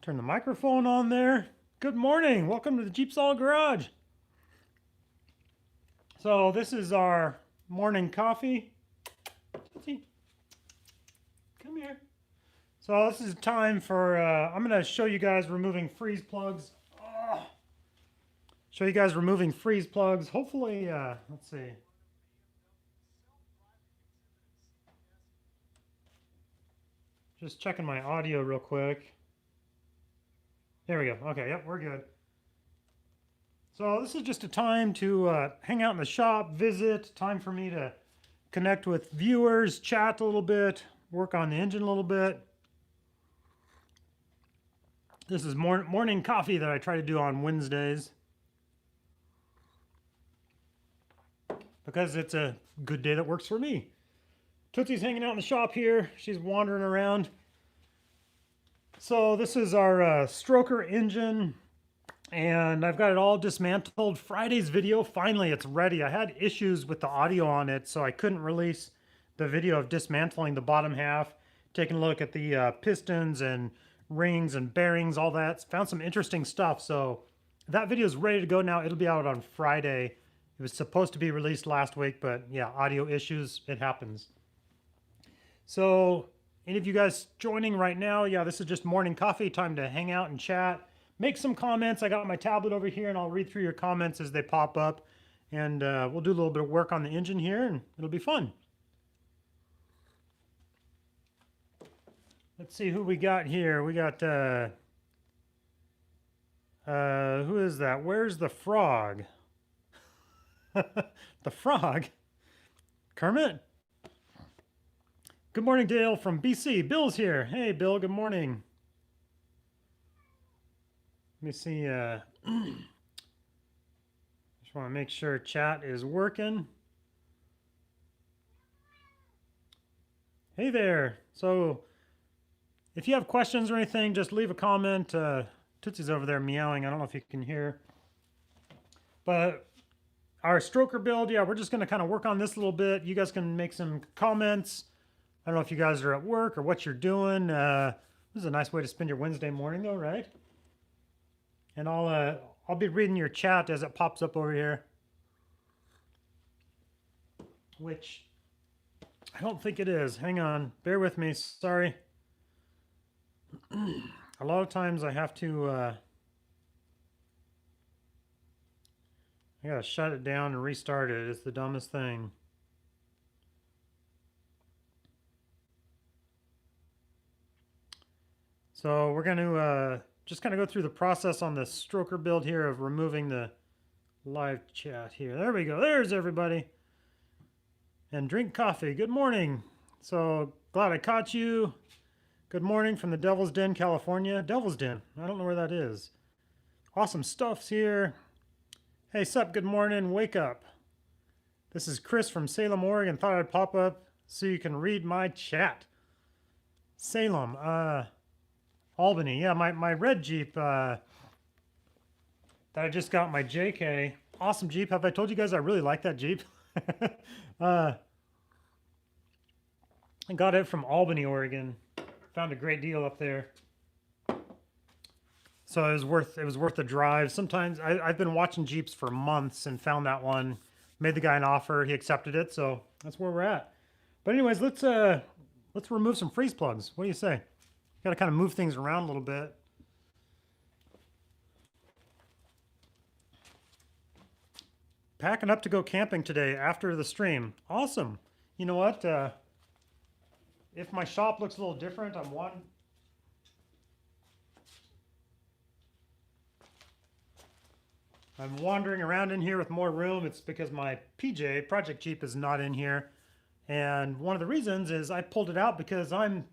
Turn the microphone on there. Good morning. Welcome to the Jeep Solid Garage. So this is our morning coffee. Tootsie, come here. So this is time for, I'm going to show you guys removing freeze plugs. Show you guys removing freeze plugs. Hopefully, let's see. Just checking my audio real quick. There we go. Okay, yep, we're good. So this is just a time to hang out in the shop, visit, time for me to connect with viewers, chat a little bit, work on the engine a little bit. This is morning coffee that I try to do on Wednesdays, because it's a good day that works for me. Tootsie's hanging out in the shop here. She's wandering around. So this is our stroker engine, and I've got it all dismantled. Friday's video, finally it's ready. I had issues with the audio on it, so I couldn't release the video of dismantling the bottom half, taking a look at the pistons and rings and bearings, all that. Found some interesting stuff, so that video is ready to go now. It'll be out on Friday. It was supposed to be released last week, but yeah, audio issues, it happens. So any of you guys joining right now, yeah, this is just morning coffee, time to hang out and chat. Make some comments. I got my tablet over here, and I'll read through your comments as they pop up. And we'll do a little bit of work on the engine here, and it'll be fun. Let's see who we got here. We got, who is that? Where's the frog? The frog? Kermit? Good morning, Dale from BC. Bill's here. Hey, Bill, good morning. Let me see. Just want to make sure chat is working. Hey there. So if you have questions or anything, just leave a comment. Tootsie's over there meowing. I don't know if you can hear. But our stroker build, yeah, we're just going to kind of work on this a little bit. You guys can make some comments. I don't know if you guys are at work or what you're doing. This is a nice way to spend your Wednesday morning, though, right? And I'll be reading your chat as it pops up over here, which I don't think it is. Hang on, bear with me. Sorry. A lot of times I have to. I gotta shut it down and restart it. It's the dumbest thing. So we're going to just kind of go through the process on the stroker build here of removing the live chat here. There we go. There's everybody. And drink coffee. Good morning. So glad I caught you. Good morning from the Devil's Den, California. Devil's Den. I don't know where that is. Awesome stuff's here. Hey, sup? Good morning. Wake up. This is Chris from Salem, Oregon. Thought I'd pop up so you can read my chat. Salem. Albany, yeah, my red Jeep that I just got, my JK. Awesome Jeep. Have I told you guys I really like that Jeep? I got it from Albany, Oregon. Found a great deal up there. So it was worth the drive. Sometimes I've been watching Jeeps for months and found that one. Made the guy an offer, he accepted it, so that's where we're at. But anyways, let's remove some freeze plugs. What do you say? Got to kind of move things around a little bit. Packing up to go camping today after the stream. Awesome. You know what? If my shop looks a little different, I'm wandering around in here with more room. It's because my PJ, Project Jeep, is not in here. And one of the reasons is I pulled it out because I'm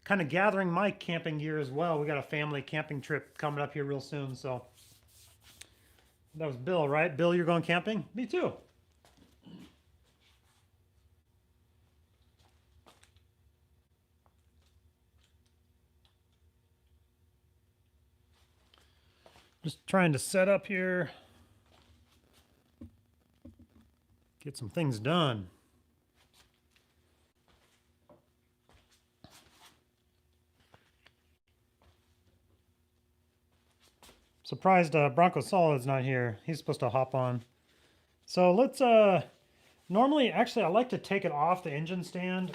kind of gathering my camping gear as well. We got a family camping trip coming up here real soon, so that was Bill, right? Bill, you're going camping? Me too. Just trying to set up here, get some things done. Surprised Bronco Solid's not here. He's supposed to hop on. So let's normally, actually, I like to take it off the engine stand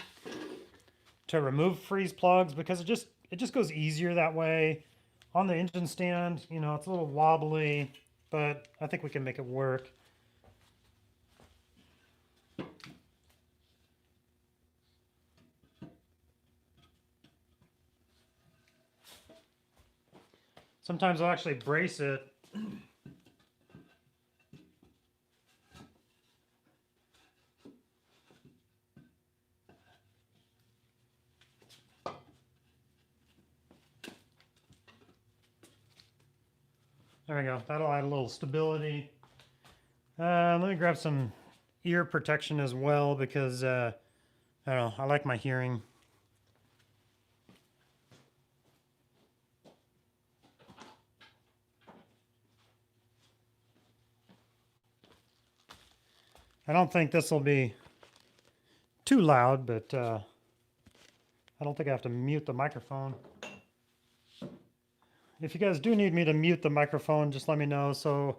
to remove freeze plugs because it just goes easier that way. On the engine stand, you know, it's a little wobbly, but I think we can make it work. Sometimes I'll actually brace it. There we go. That'll add a little stability. Let me grab some ear protection as well because I don't know, I like my hearing. I don't think this will be too loud, but I don't think I have to mute the microphone. If you guys do need me to mute the microphone, just let me know. So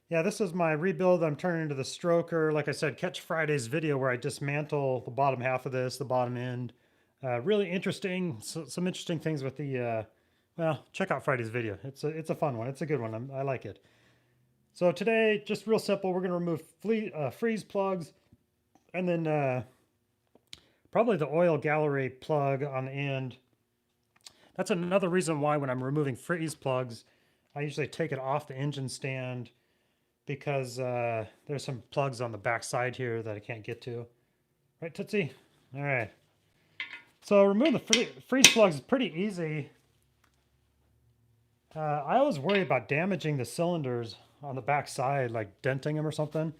yeah, this is my rebuild I'm turning into the stroker. Like I said, catch Friday's video where I dismantle the bottom half of this, the bottom end. Really interesting, some interesting things with the, well, check out Friday's video. It's a fun one. It's a good one. I like it. So today, just real simple, we're going to remove freeze plugs and then probably the oil gallery plug on the end. That's another reason why when I'm removing freeze plugs, I usually take it off the engine stand because there's some plugs on the back side here that I can't get to. Right, Tootsie? All right. So remove the freeze plugs is pretty easy. I always worry about damaging the cylinders on the back side, like denting them or something.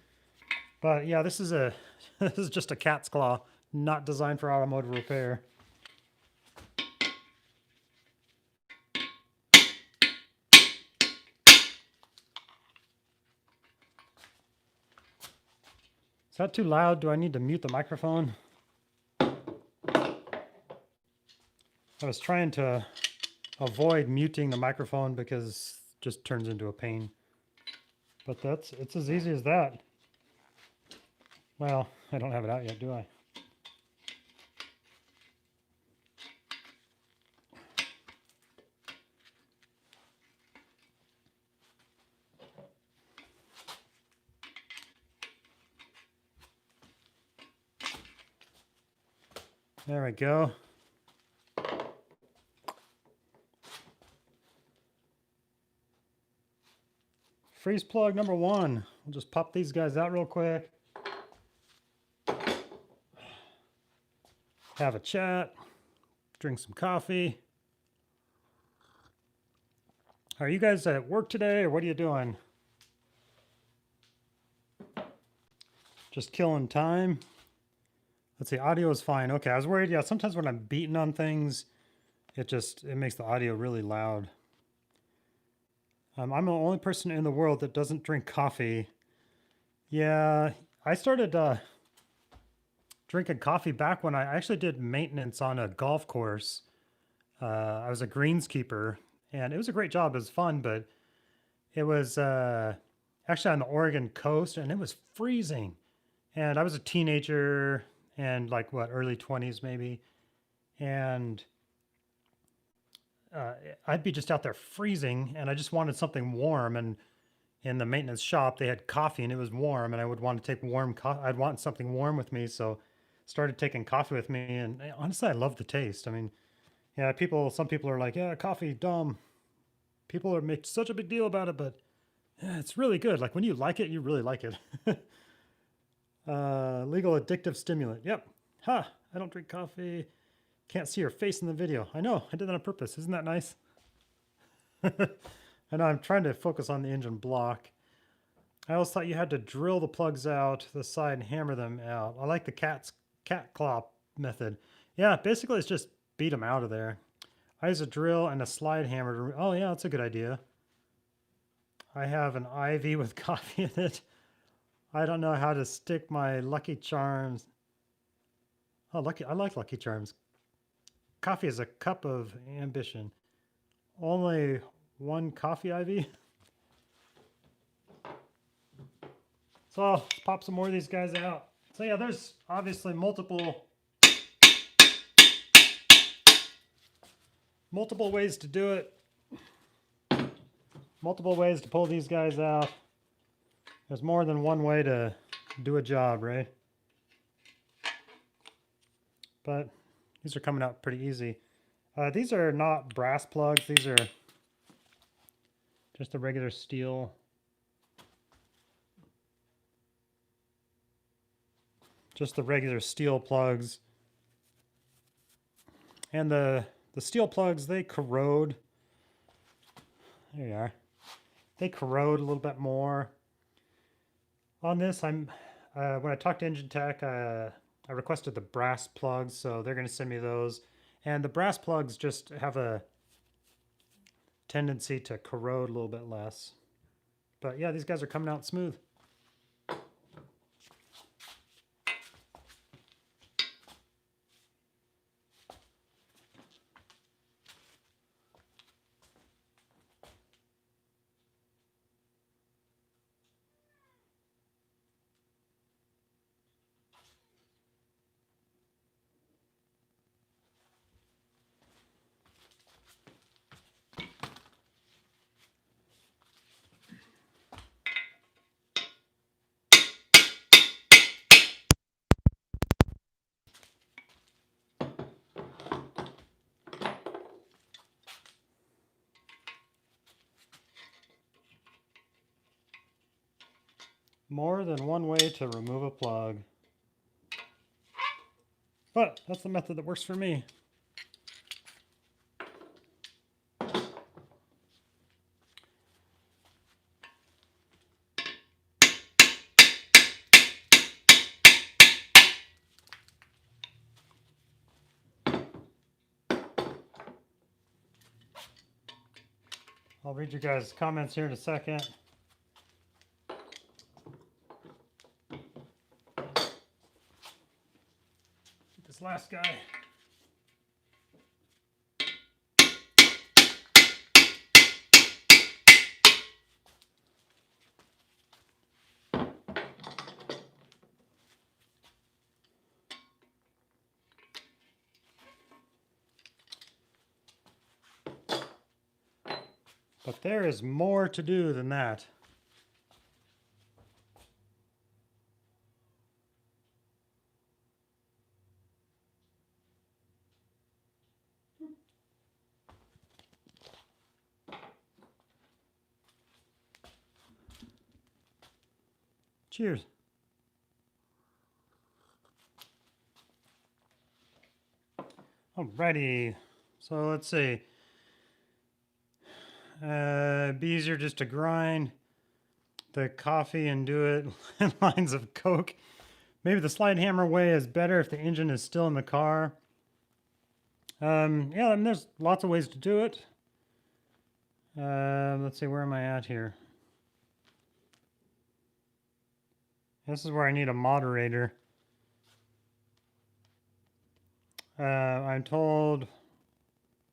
But yeah, this is this is just a cat's claw, not designed for automotive repair. Is that too loud? Do I need to mute the microphone? I was trying to avoid muting the microphone because it just turns into a pain. But it's as easy as that. Well, I don't have it out yet, do I? There we go. Freeze plug number 1. We'll just pop these guys out real quick. Have a chat. Drink some coffee. Are you guys at work today or what are you doing? Just killing time. Let's see, audio is fine. Okay, I was worried. Yeah, sometimes when I'm beating on things, it makes the audio really loud. I'm the only person in the world that doesn't drink coffee. Yeah, I started drinking coffee back when I actually did maintenance on a golf course. I was a greenskeeper, and it was a great job. It was fun, but it was actually on the Oregon coast, and it was freezing. And I was a teenager and like what, early 20s maybe. And I'd be just out there freezing and I just wanted something warm. And in the maintenance shop, they had coffee and it was warm and I would want to take warm coffee. I'd want something warm with me. So started taking coffee with me. And honestly, I love the taste. I mean, yeah, some people are like, yeah, coffee, dumb. People make such a big deal about it, but yeah, it's really good. Like when you like it, you really like it. Legal addictive stimulant. Yep. Ha! I don't drink coffee. Can't see your face in the video. I know. I did that on purpose. Isn't that nice? I know. I'm trying to focus on the engine block. I always thought you had to drill the plugs out to the side and hammer them out. I like the cat claw method. Yeah, basically it's just beat them out of there. I use a drill and a slide hammer to... Oh yeah, that's a good idea. I have an IV with coffee in it. I don't know how to stick my Lucky Charms. Oh, I like Lucky Charms. Coffee is a cup of ambition. Only one coffee IV. So I'll pop some more of these guys out. So yeah, there's obviously multiple ways to do it. Multiple ways to pull these guys out. There's more than one way to do a job, right? But these are coming out pretty easy. These are not brass plugs. These are just the regular steel. Just the regular steel plugs. And the steel plugs, they corrode. There you are. They corrode a little bit more. On this, when I talked to Engine Tech, I requested the brass plugs, so they're going to send me those. And the brass plugs just have a tendency to corrode a little bit less. But yeah, these guys are coming out smooth. More than one way to remove a plug. But that's the method that works for me. I'll read you guys' comments here in a second. This last guy. But there is more to do than that. Cheers. Alrighty. So let's see. Be easier just to grind the coffee and do it in lines of Coke. Maybe the slide hammer way is better if the engine is still in the car. Yeah, I mean, there's lots of ways to do it. Let's see, where am I at here? This is where I need a moderator. I'm told,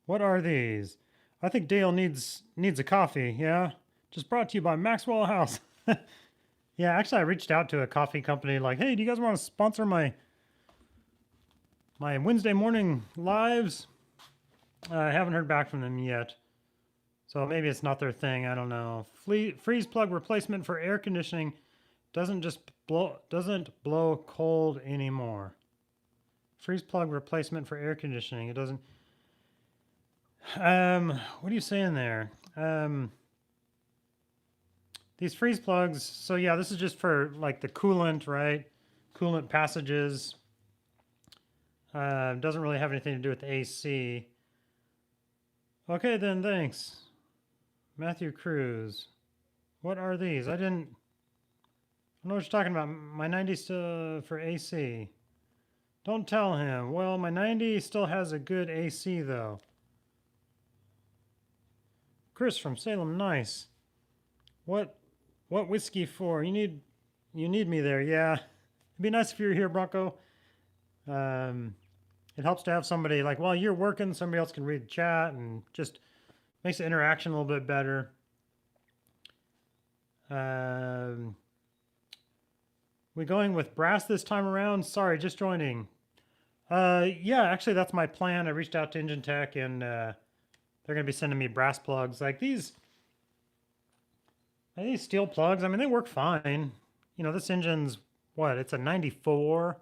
what are these? I think Dale needs a coffee, yeah? Just brought to you by Maxwell House. Yeah, actually I reached out to a coffee company like, hey, do you guys want to sponsor my Wednesday morning lives? I haven't heard back from them yet. So maybe it's not their thing, I don't know. Freeze plug replacement for air conditioning doesn't blow cold anymore. Freeze plug replacement for air conditioning. It doesn't. What are you saying there? These freeze plugs. So yeah, this is just for like the coolant, right? Coolant passages. Doesn't really have anything to do with the AC. Okay then, thanks. Matthew Cruz. What are these? I don't know what you're talking about. My 90's for AC. Don't tell him. Well, my 90 still has a good AC though. Chris from Salem, nice. What whiskey for? You need me there, yeah. It'd be nice if you were here, Bronco. It helps to have somebody like while you're working, somebody else can read the chat and just Makes the interaction a little bit better. We going with brass this time around? Sorry, just joining. Yeah, actually that's my plan. I reached out to Engine Tech and they're gonna be sending me brass plugs. Like these steel plugs, I mean, they work fine. You know, this engine's what? It's a 94.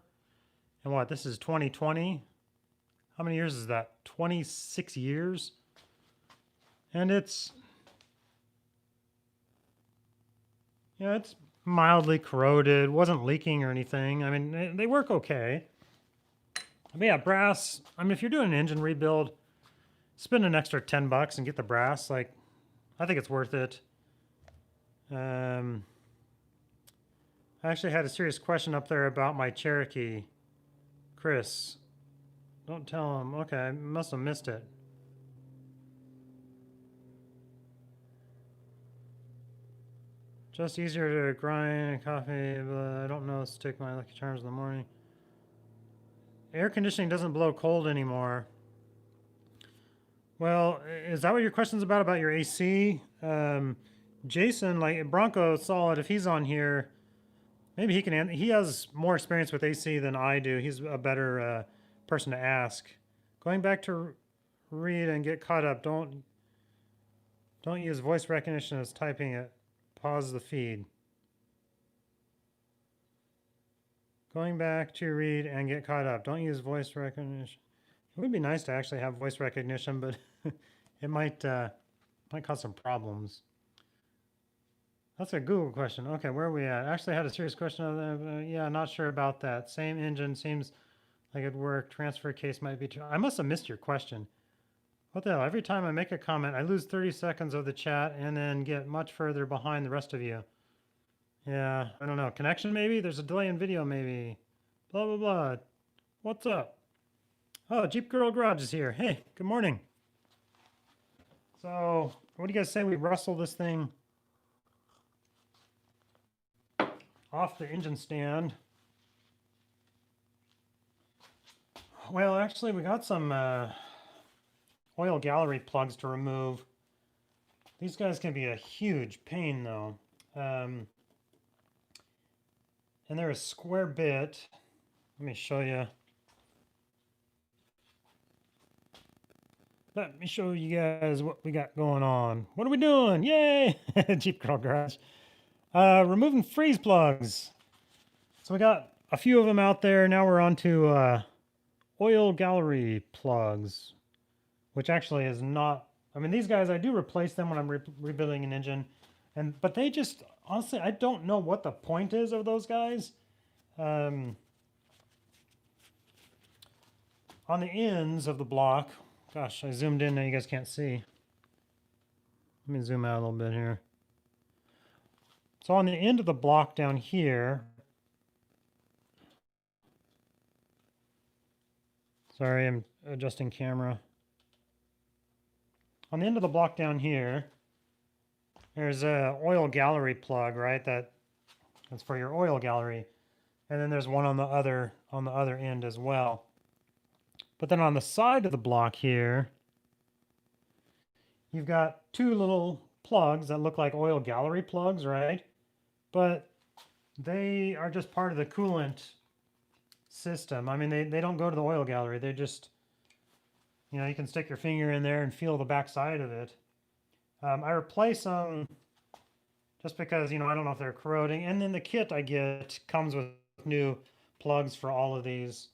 And what? This is 2020. How many years is that? 26 years. And it's, you know, it's mildly corroded, wasn't leaking or anything. I mean, they work okay. But yeah, brass, I mean, if you're doing an engine rebuild, spend an extra 10 bucks and get the brass. Like, I think it's worth it. I actually had a serious question up there about my Cherokee. Chris, don't tell him. Okay, I must have missed it. Just easier to grind coffee, but I don't know. Stick my Lucky Charms in the morning. Air conditioning doesn't blow cold anymore. Well, is that what your question's about your AC? Jason, like Bronco Solid, if he's on here, maybe he can. He has more experience with AC than I do. He's a better person to ask. Going back to read and get caught up. Don't use voice recognition as typing it. Pause the feed. Going back to read and get caught up. Don't use voice recognition. It would be nice to actually have voice recognition, but it might cause some problems. That's a Google question. Okay, where are we at? I actually had a serious question. Yeah, not sure about that. Same engine, seems like it'd work. Transfer case might be too. I must have missed your question. What the hell? Every time I make a comment, I lose 30 seconds of the chat and then get much further behind the rest of you. Yeah, I don't know. Connection maybe? There's a delay in video maybe. Blah, blah, blah. What's up? Oh, Jeep Girl Garage is here. Hey, good morning. So, what do you guys say we rustle this thing off the engine stand? Well, actually, we got some oil gallery plugs to remove. These guys can be a huge pain, though. And they're a square bit. Let me show you. Let me show you guys what we got going on. What are we doing? Yay! Jeep Girl Garage. Removing freeze plugs. So we got a few of them out there. Now we're on to oil gallery plugs, which actually is not, I mean, these guys, I do replace them when I'm rebuilding an engine. But they just, honestly, I don't know what the point is of those guys. On the ends of the block, gosh, I zoomed in, now you guys can't see. Let me zoom out a little bit here. So on the end of the block down here, sorry, I'm adjusting camera. On the end of the block down here, there's a oil gallery plug, right? That's for your oil gallery. And then there's one on the other end as well. But then on the side of the block here, you've got two little plugs that look like oil gallery plugs, right? But they are just part of the coolant system. I mean, they don't go to the oil gallery. They just, you know, you can stick your finger in there and feel the back side of it. I replace them just because, you know, I don't know if they're corroding. And then the kit I get comes with new plugs for all of these.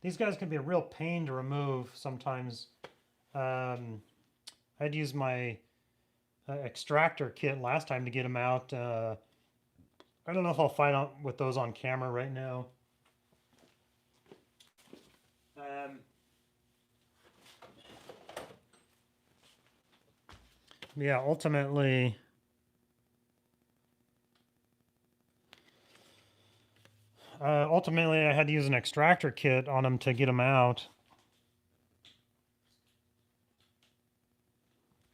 These guys can be a real pain to remove sometimes. I'd use my extractor kit last time to get them out. I don't know if I'll fight with those on camera right now. Yeah, ultimately, I had to use an extractor kit on them to get them out.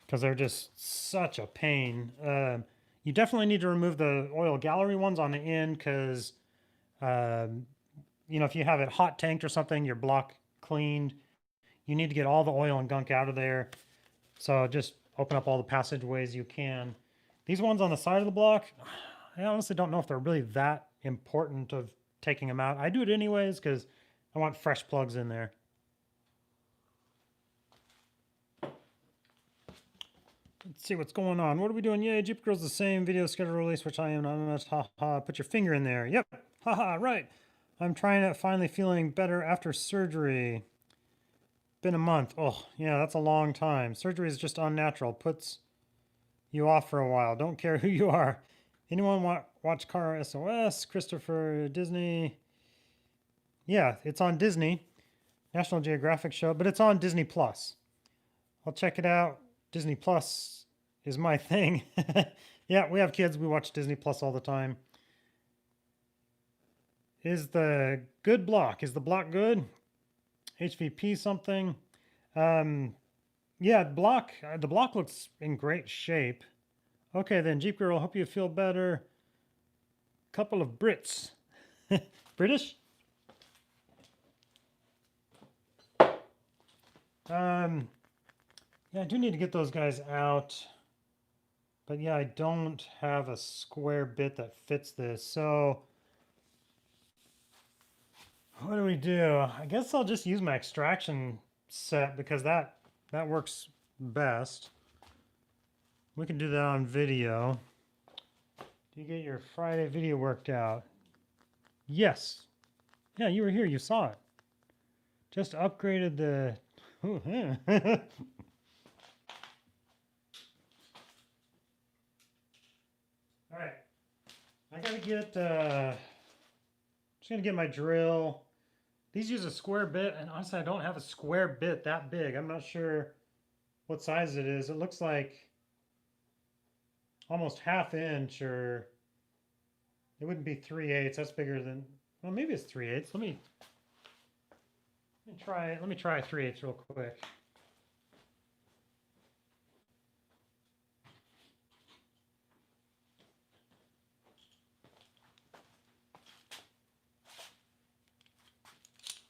Because they're just such a pain. You definitely need to remove the oil gallery ones on the end because, you know, if you have it hot tanked or something, your block cleaned, you need to get all the oil and gunk out of there. So just open up all the passageways you can. These ones on the side of the block, I honestly don't know if they're really that important of taking them out. I do it anyways because I want fresh plugs in there. Let's see what's going on. What are we doing? Yay, Jeep Girl's the same video schedule release, which I am not. Ha ha. Put your finger in there. Yep. Ha ha. Right. I'm trying to finally feeling better after surgery. Been a month. Oh, yeah, that's a long time. Surgery is just unnatural. Puts you off for a while. Don't care who you are. Anyone watch Car SOS? Christopher Disney. Yeah, it's on Disney. National Geographic show, but it's on Disney Plus. I'll check it out. Disney Plus is my thing. Yeah, we have kids. We watch Disney Plus all the time. Is the good block? Is the block good? HVP something. Yeah, the block looks in great shape. Okay then, Jeep Girl, hope you feel better. Couple of Brits. British? Yeah, I do need to get those guys out. But yeah, I don't have a square bit that fits this. So what do we do? I guess I'll just use my extraction set because that works best. We can do that on video. Do you get your Friday video worked out? Yes. Yeah, you were here. You saw it. Just upgraded the... Ooh, yeah. All right. I got to get... just going to get my drill. These use a square bit, and honestly, I don't have a square bit that big. I'm not sure what size it is. It looks like almost 1/2 inch, or it wouldn't be 3/8. That's bigger than, well, maybe it's 3/8. Let me try 3/8 real quick.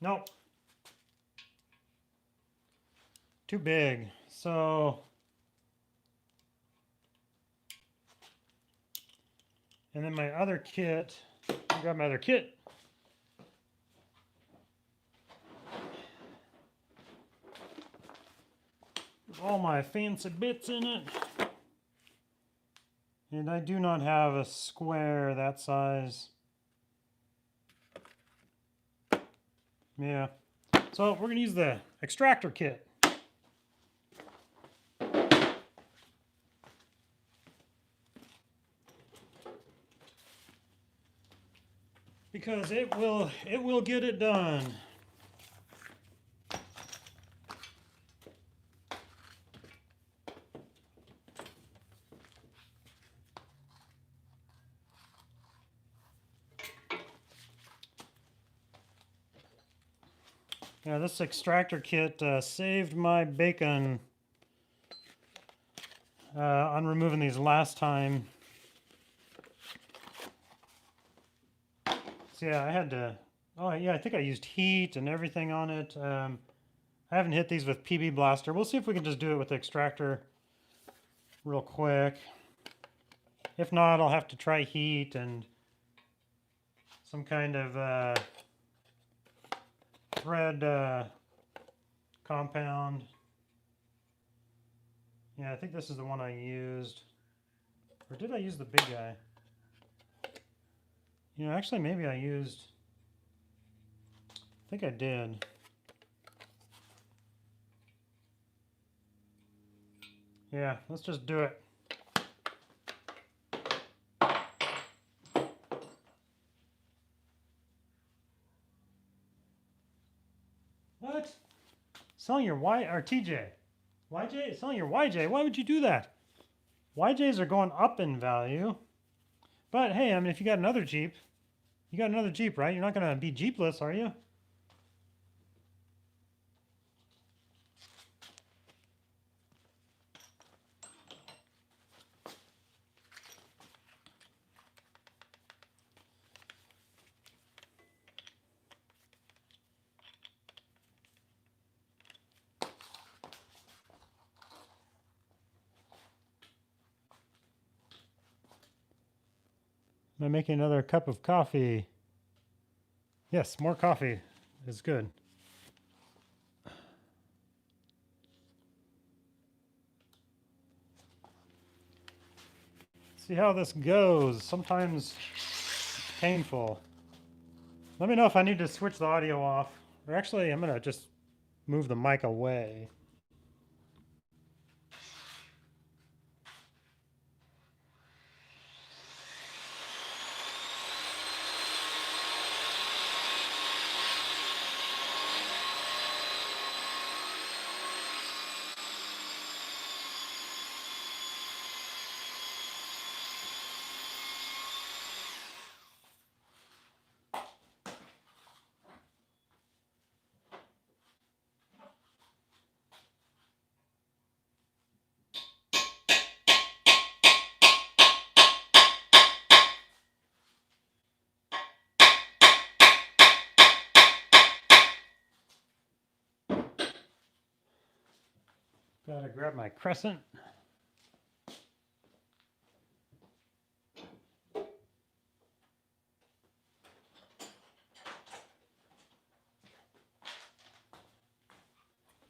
Nope. Too big. So, and then my other kit, I'll grab my other kit. With all my fancy bits in it. And I do not have a square that size. Yeah. So we're going to use the extractor kit. Because it will get it done. Yeah, this extractor kit saved my bacon on removing these last time. So yeah, I had to, oh yeah, I think I used heat and everything on it. I haven't hit these with PB Blaster. We'll see if we can just do it with the extractor real quick. If not, I'll have to try heat and some kind of thread compound. Yeah, I think this is the one I used. Or did I use the big guy? You know, actually, maybe I used... I think I did. Yeah, let's just do it. What? Selling your Y or TJ? YJ? Selling your YJ? Why would you do that? YJs are going up in value. But hey, I mean, if you got another Jeep, you got another Jeep, right? You're not going to be Jeepless, are you? Am I making another cup of coffee? Yes, more coffee is good. See how this goes. Sometimes it's painful. Let me know if I need to switch the audio off. Or actually, I'm going to just move the mic away. Gotta grab my crescent.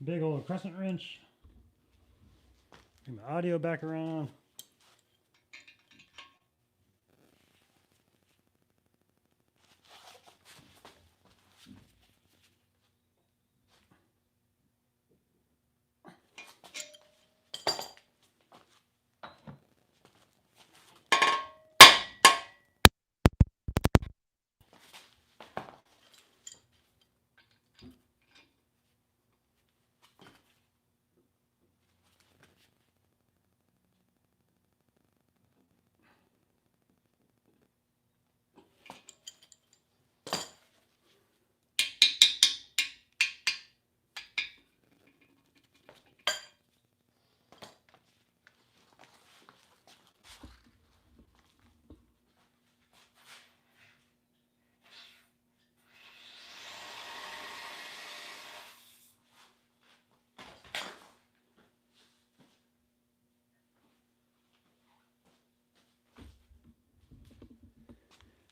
Big old crescent wrench. Bring my audio back around.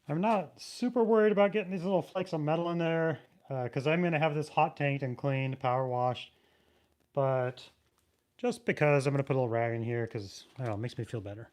I'm not super worried about getting these little flakes of metal in there because I'm going to have this hot tanked and cleaned, power washed. But just because I'm going to put a little rag in here because, I don't know, it makes me feel better.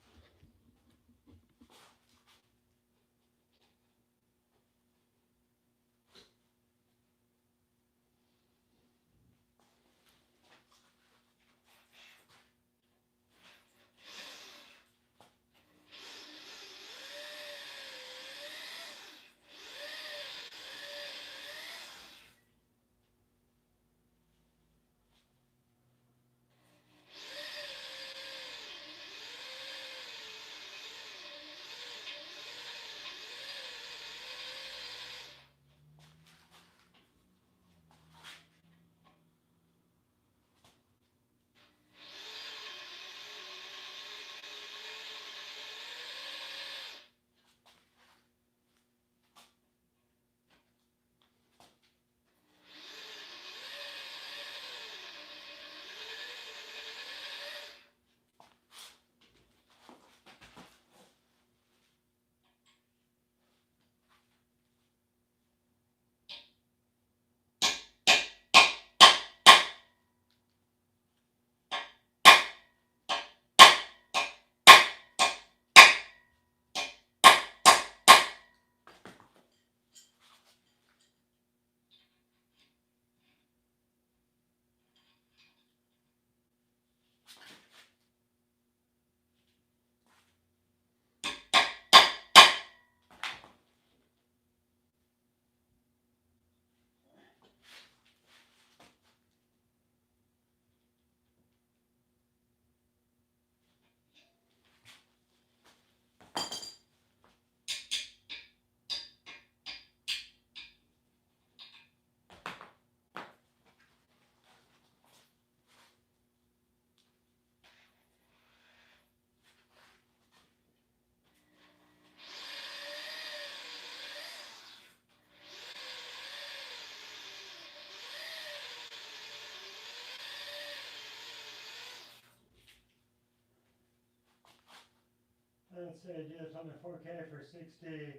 let's say I did it on the 4K for 60.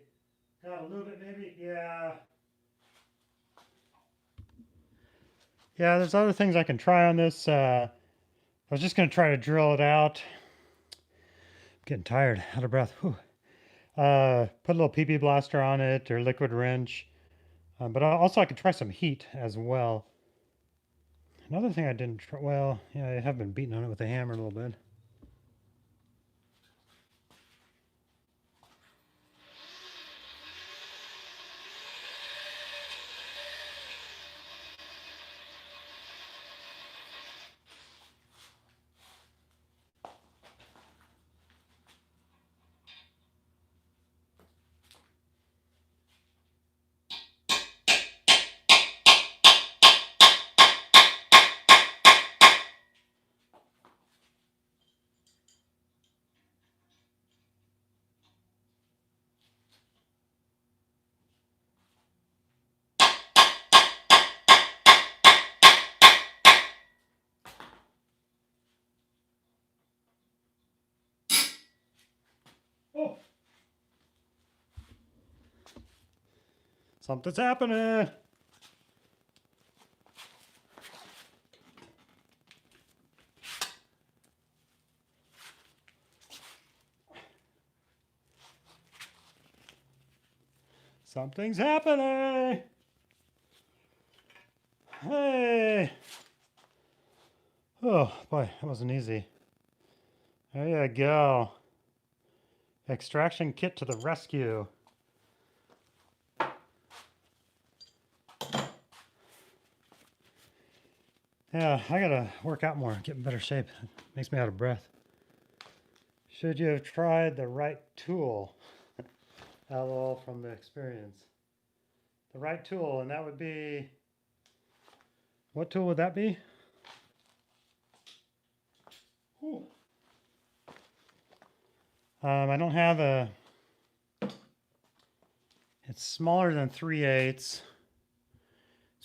Got a little bit maybe, yeah. Yeah, there's other things I can try on this. I was just going to try to drill it out. I'm getting tired, out of breath. Whew. Put a little PP blaster on it or liquid wrench. But also I could try some heat as well. Another thing I didn't try, well, yeah, I have been beating on it with a hammer a little bit. Oh! Something's happening! Something's happening! Hey! Oh, boy, that wasn't easy. There you go. Extraction kit to the rescue. Yeah, I gotta work out more, get in better shape. It makes me out of breath. Should you have tried the right tool? LOL from the experience. The right tool, and that would be... What tool would that be? Ooh. I don't have a... It's smaller than 3/8. It's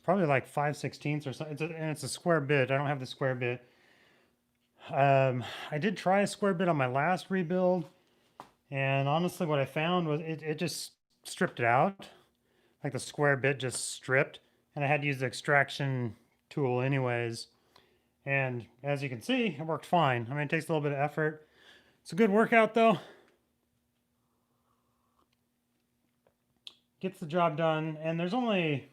probably like 5/16 or something. And it's a square bit. I don't have the square bit. I did try a square bit on my last rebuild. And honestly, what I found was it just stripped it out. Like the square bit just stripped. And I had to use the extraction tool anyways. And as you can see, it worked fine. I mean, it takes a little bit of effort. It's a good workout though. Gets the job done. And there's only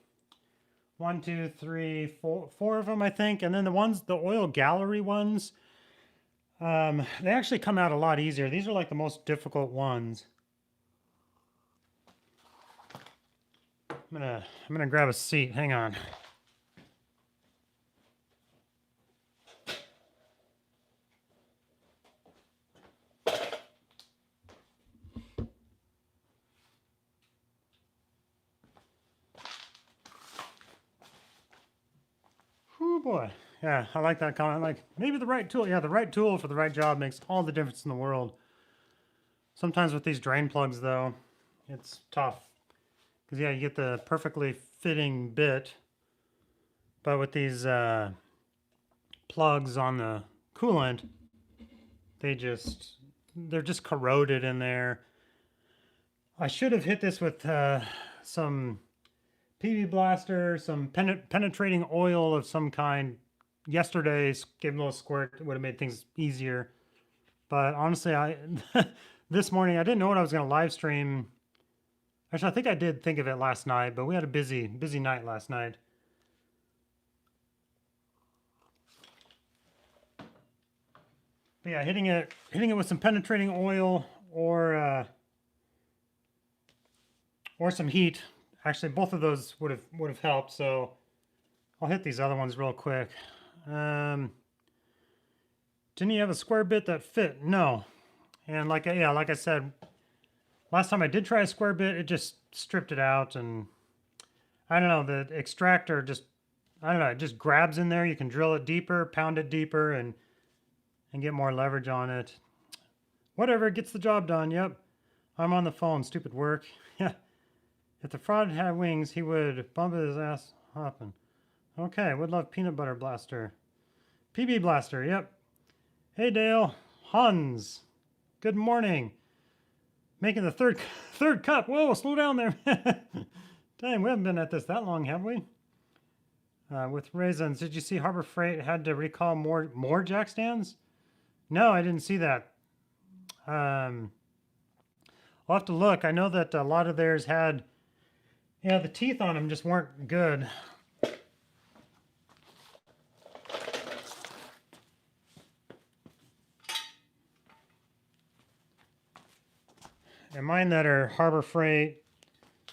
1, 2, 3, 4 of them, I think. And then the oil gallery ones, they actually come out a lot easier. These are like the most difficult ones. I'm gonna grab a seat. Hang on. Oh boy. Yeah, I like that comment. Like, maybe the right tool. Yeah, the right tool for the right job makes all the difference in the world. Sometimes with these drain plugs, though, it's tough. Because, yeah, you get the perfectly fitting bit. But with these plugs on the coolant, they're just corroded in there. I should have hit this with some PV blaster, some penetrating oil of some kind. Yesterday, gave a little squirt. It would have made things easier. But honestly, this morning I didn't know what I was going to live stream. Actually, I think I did think of it last night, but we had a busy night last night. But yeah, hitting it with some penetrating oil or some heat. Actually, both of those would have helped. So I'll hit these other ones real quick. Didn't you have a square bit that fit? No. And like I said, last time I did try a square bit, it just stripped it out, and I don't know, the extractor just, I don't know, it just grabs in there. You can drill it deeper, pound it deeper, and get more leverage on it. Whatever, it gets the job done. Yep. I'm on the phone. Stupid work. Yeah. If the fraud had wings, he would bump his ass hopping. Okay, would love peanut butter blaster. PB blaster, yep. Hey Dale, Hans. Good morning. Making the third cup. Whoa, slow down there. Dang, we haven't been at this that long, have we? With raisins, did you see Harbor Freight had to recall more jack stands? No, I didn't see that. I'll have to look. I know that a lot of theirs had, yeah, the teeth on them just weren't good. And mine that are Harbor Freight,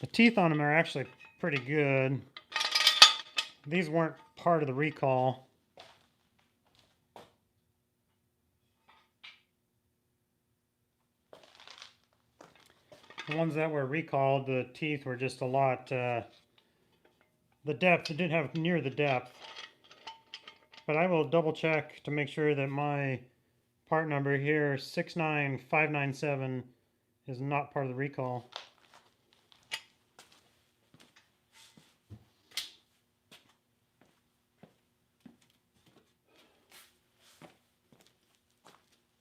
the teeth on them are actually pretty good. These weren't part of the recall. The ones that were recalled, the teeth were just a lot, the depth, it didn't have near the depth. But I will double check to make sure that my part number here, 69597, is not part of the recall.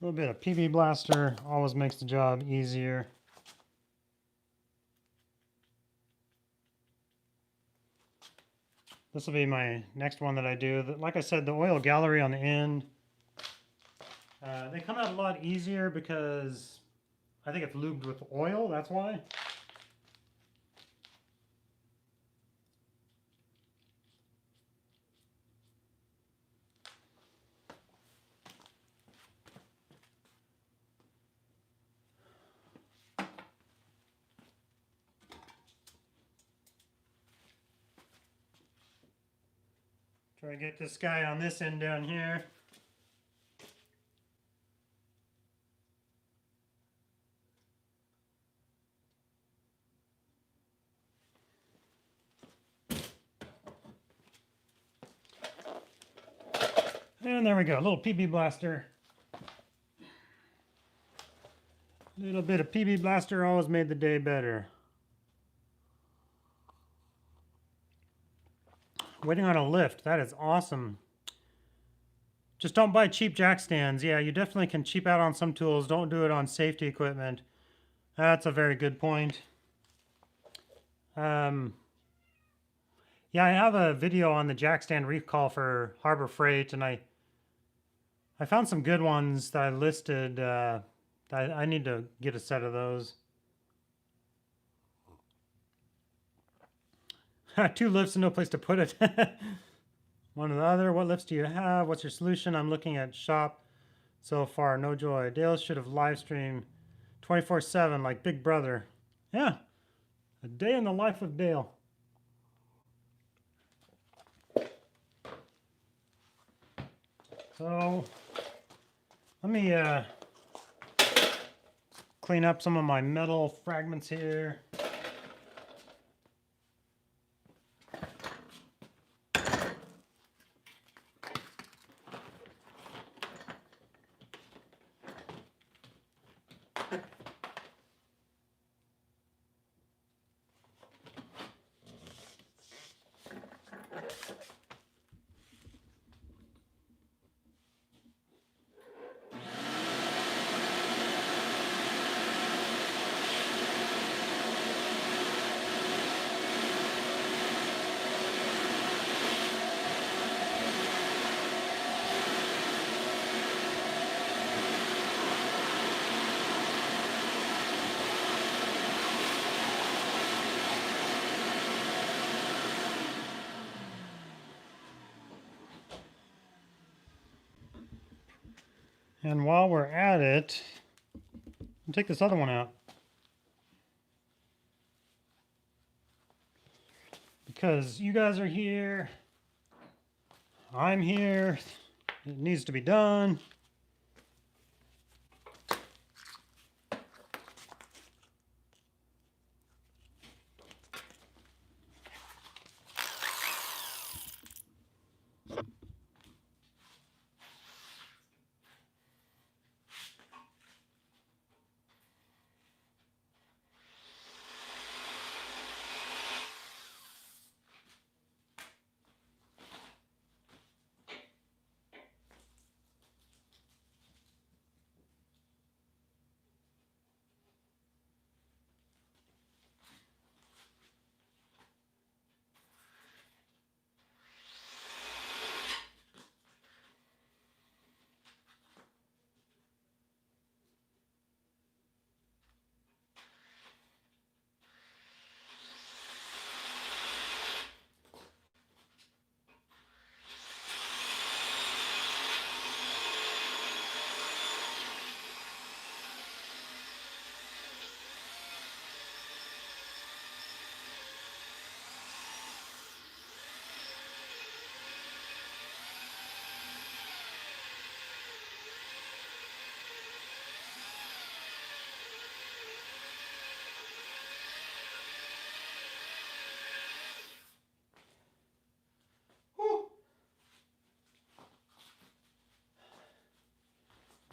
A little bit of PB Blaster always makes the job easier. This will be my next one that I do. Like I said, the oil gallery on the end, they come out a lot easier because I think it's lubed with oil, that's why. Try to get this guy on this end down here. And there we go, a little PB Blaster. A little bit of PB Blaster always made the day better. Waiting on a lift, that is awesome. Just don't buy cheap jack stands. Yeah, you definitely can cheap out on some tools. Don't do it on safety equipment. That's a very good point. Yeah, I have a video on the jack stand recall for Harbor Freight, and I found some good ones that I listed. I need to get a set of those. 2 lifts and no place to put it. One or the other. What lifts do you have? What's your solution? I'm looking at shop so far. No joy. Dale should have live streamed 24/7 like Big Brother. Yeah. A day in the life of Dale. So let me clean up some of my metal fragments here. And while we're at it, I'll take this other one out. Because you guys are here, I'm here, it needs to be done.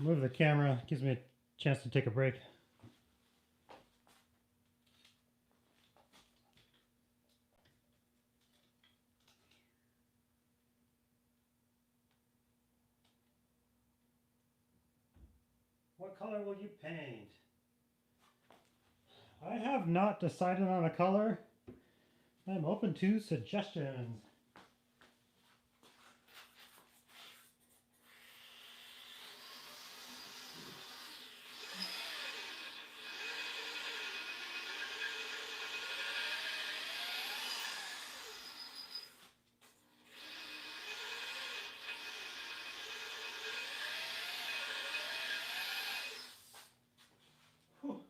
Move the camera, gives me a chance to take a break. What color will you paint? I have not decided on a color. I'm open to suggestions. Whew.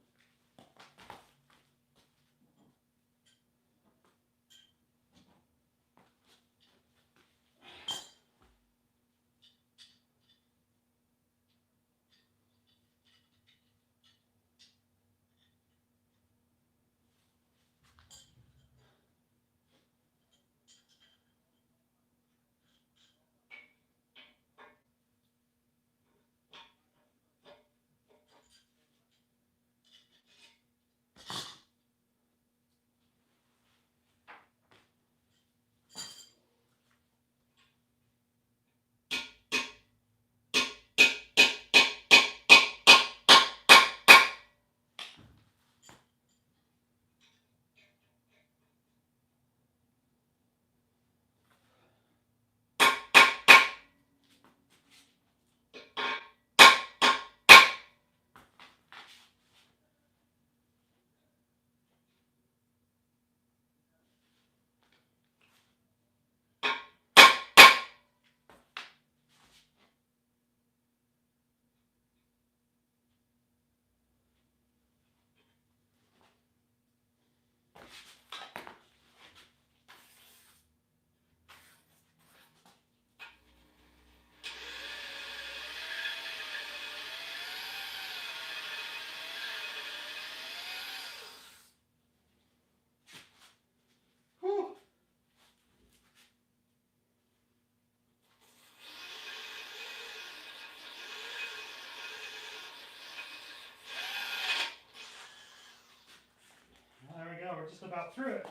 Whew. There we go, we're just about through it.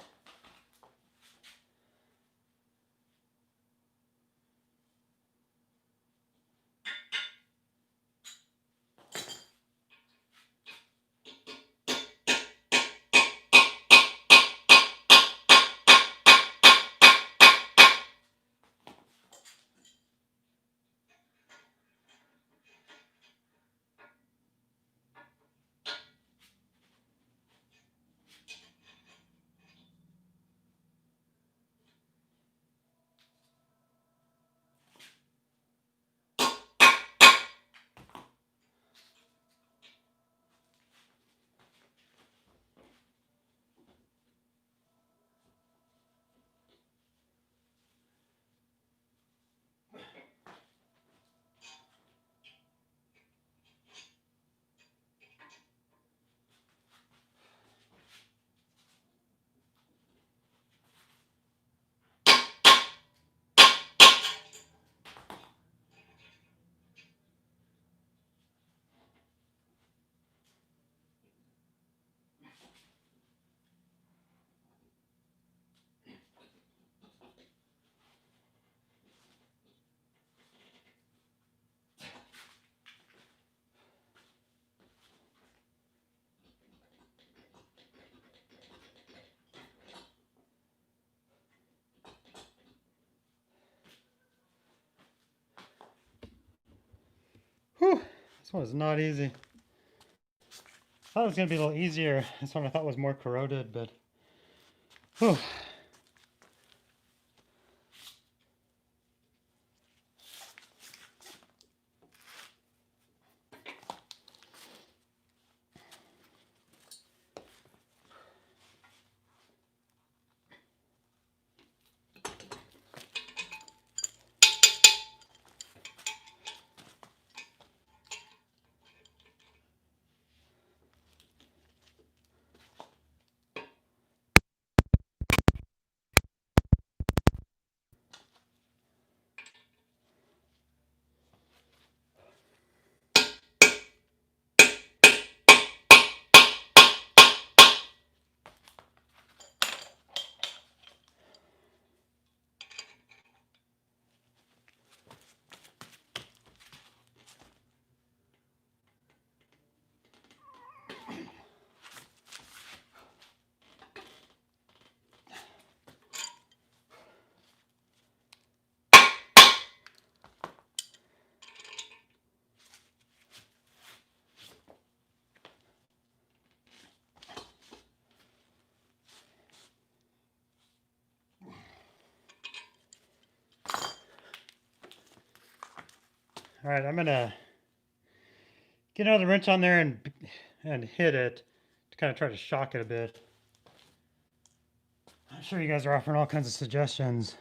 Whew, this one is not easy. I thought it was going to be a little easier. This one I thought was more corroded, but whew. All right, I'm gonna get another wrench on there and hit it to kind of try to shock it a bit. I'm sure you guys are offering all kinds of suggestions.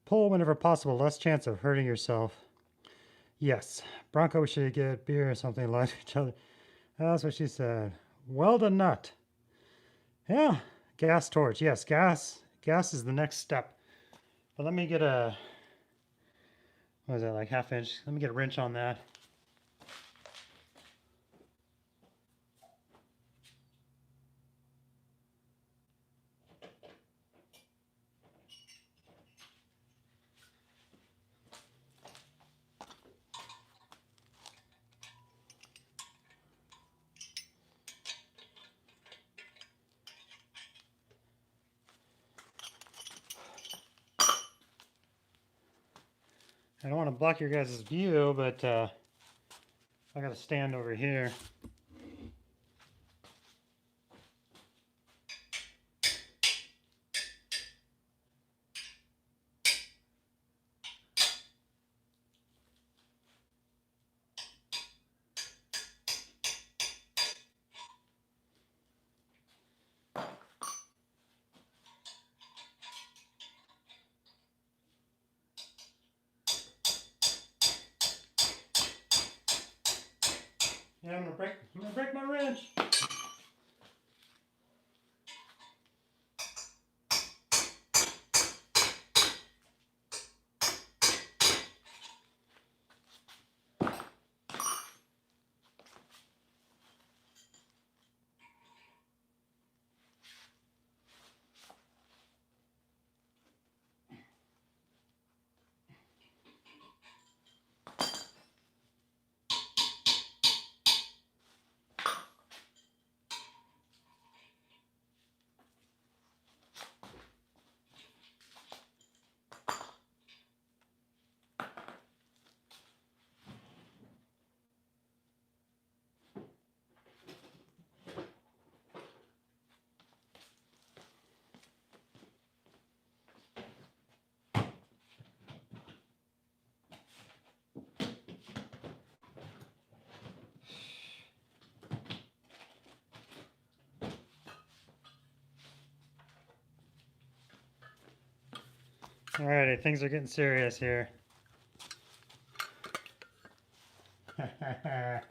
Pull whenever possible, less chance of hurting yourself. Yes, Bronco, we should get beer or something, light each other. That's what she said. Weld a nut. Yeah, gas torch. Yes, gas is the next step. But let me get a, what is that, like ½ inch? Let me get a wrench on that. I don't want to block your guys' view, but I got to stand over here. Yeah, I'm gonna break my wrench. Alrighty, things are getting serious here. There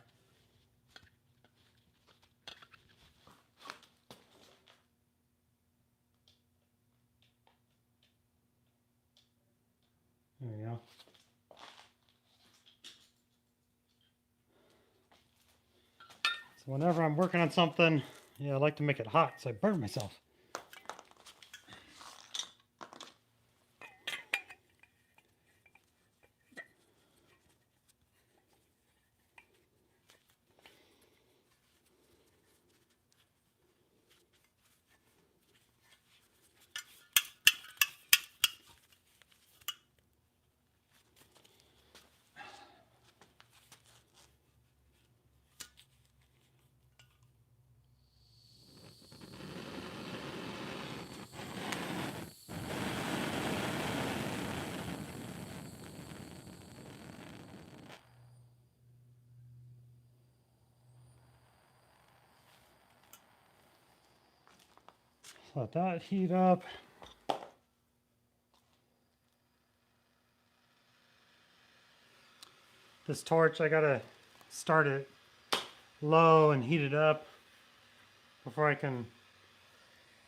we go. So whenever I'm working on something, yeah, I like to make it hot so I burn myself. Let that heat up. This torch, I gotta start it low and heat it up before I can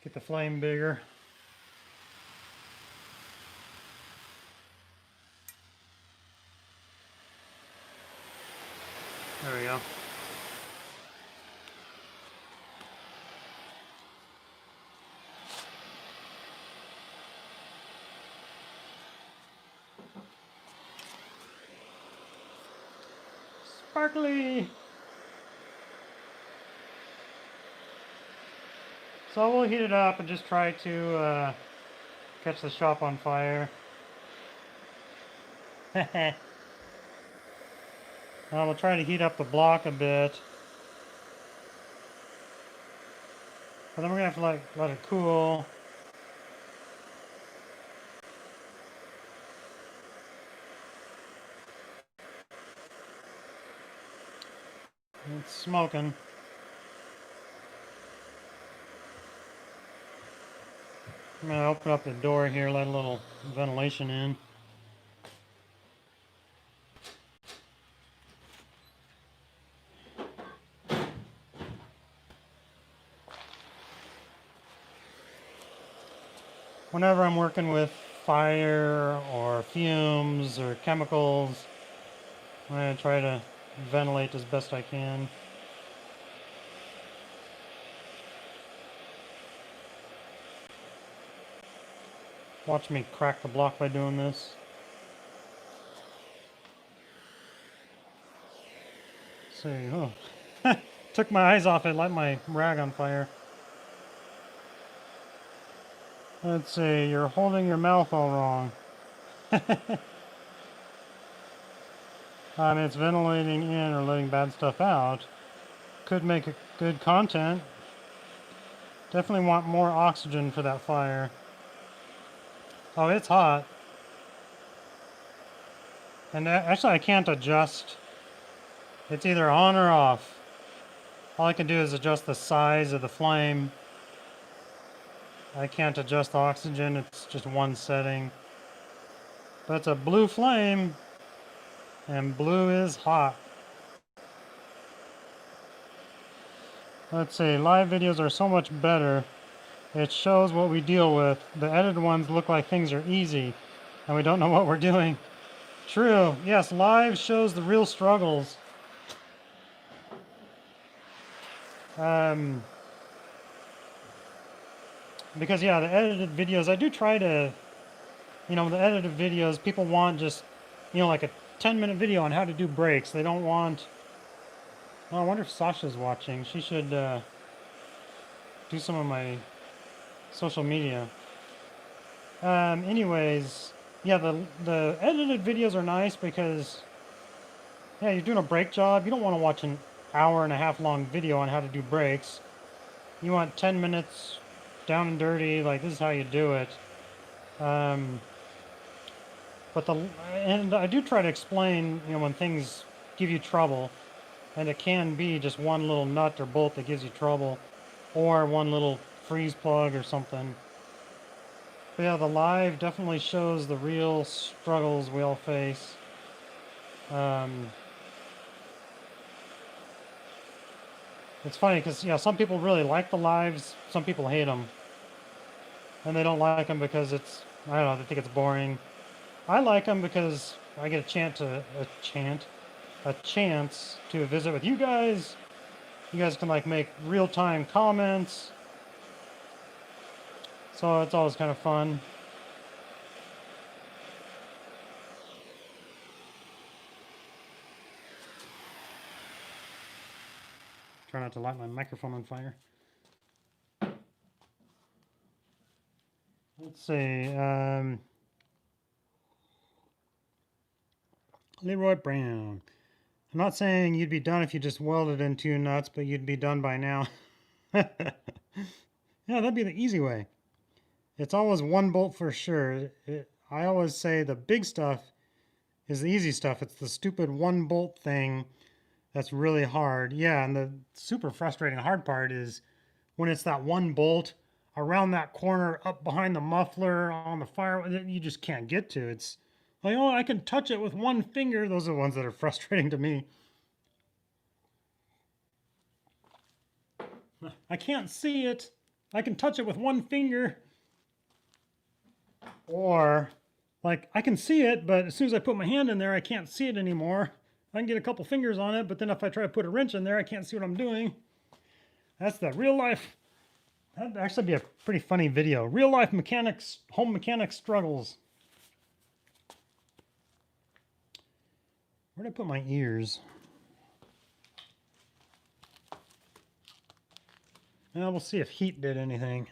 get the flame bigger. There we go. Sparkly! So we'll heat it up and just try to catch the shop on fire. We'll try to heat up the block a bit. But then we're gonna have to let it cool. it's smoking. I'm gonna open up the door here, let a little ventilation in. Whenever I'm working with fire or fumes or chemicals, I'm gonna try to ventilate as best I can. Watch me crack the block by doing this. See, oh, took my eyes off it, light my rag on fire. Let's see, you're holding your mouth all wrong. It's ventilating in or letting bad stuff out. Could make a good content. Definitely want more oxygen for that fire. Oh, it's hot. And actually I can't adjust. It's either on or off. All I can do is adjust the size of the flame. I can't adjust the oxygen, it's just one setting. But it's a blue flame, and blue is hot. Let's see, live videos are so much better. It shows what we deal with. The edited ones look like things are easy, and we don't know what we're doing. True, yes, live shows the real struggles. Because yeah, the edited videos, I do try to, the edited videos, people want just, like a 10-minute video on how to do brakes. They don't want, oh, I wonder if Sasha's watching. She should do some of my social media. Anyways, yeah, the edited videos are nice because, yeah, you're doing a brake job. You don't want to watch an hour-and-a-half long video on how to do brakes. You want 10 minutes down and dirty, like this is how you do it. And I do try to explain, when things give you trouble, and it can be just one little nut or bolt that gives you trouble, or one little freeze plug or something. But yeah, the live definitely shows the real struggles we all face. It's funny because, yeah, some people really like the lives, some people hate them. And they don't like them because it's, I don't know, they think it's boring. I like them because I get a chance to visit with you guys. You guys can like make real-time comments. So it's always kind of fun. Try not to light my microphone on fire. Let's see. Leroy Brown. I'm not saying you'd be done if you just welded in 2 nuts, but you'd be done by now. Yeah, that'd be the easy way. It's always 1 bolt for sure. I always say the big stuff is the easy stuff. It's the stupid 1 bolt thing that's really hard. Yeah, and the super frustrating hard part is when it's that 1 bolt around that corner, up behind the muffler, on the fire, you just can't get to. It's like, oh, I can touch it with 1 finger. Those are the ones that are frustrating to me. I can't see it. I can touch it with 1 finger. Or, like, I can see it, but as soon as I put my hand in there, I can't see it anymore. I can get a couple fingers on it, but then if I try to put a wrench in there, I can't see what I'm doing. That's the real life. That'd actually be a pretty funny video. Real life mechanics, home mechanics struggles. Where'd I put my ears? Well, we'll see if heat did anything.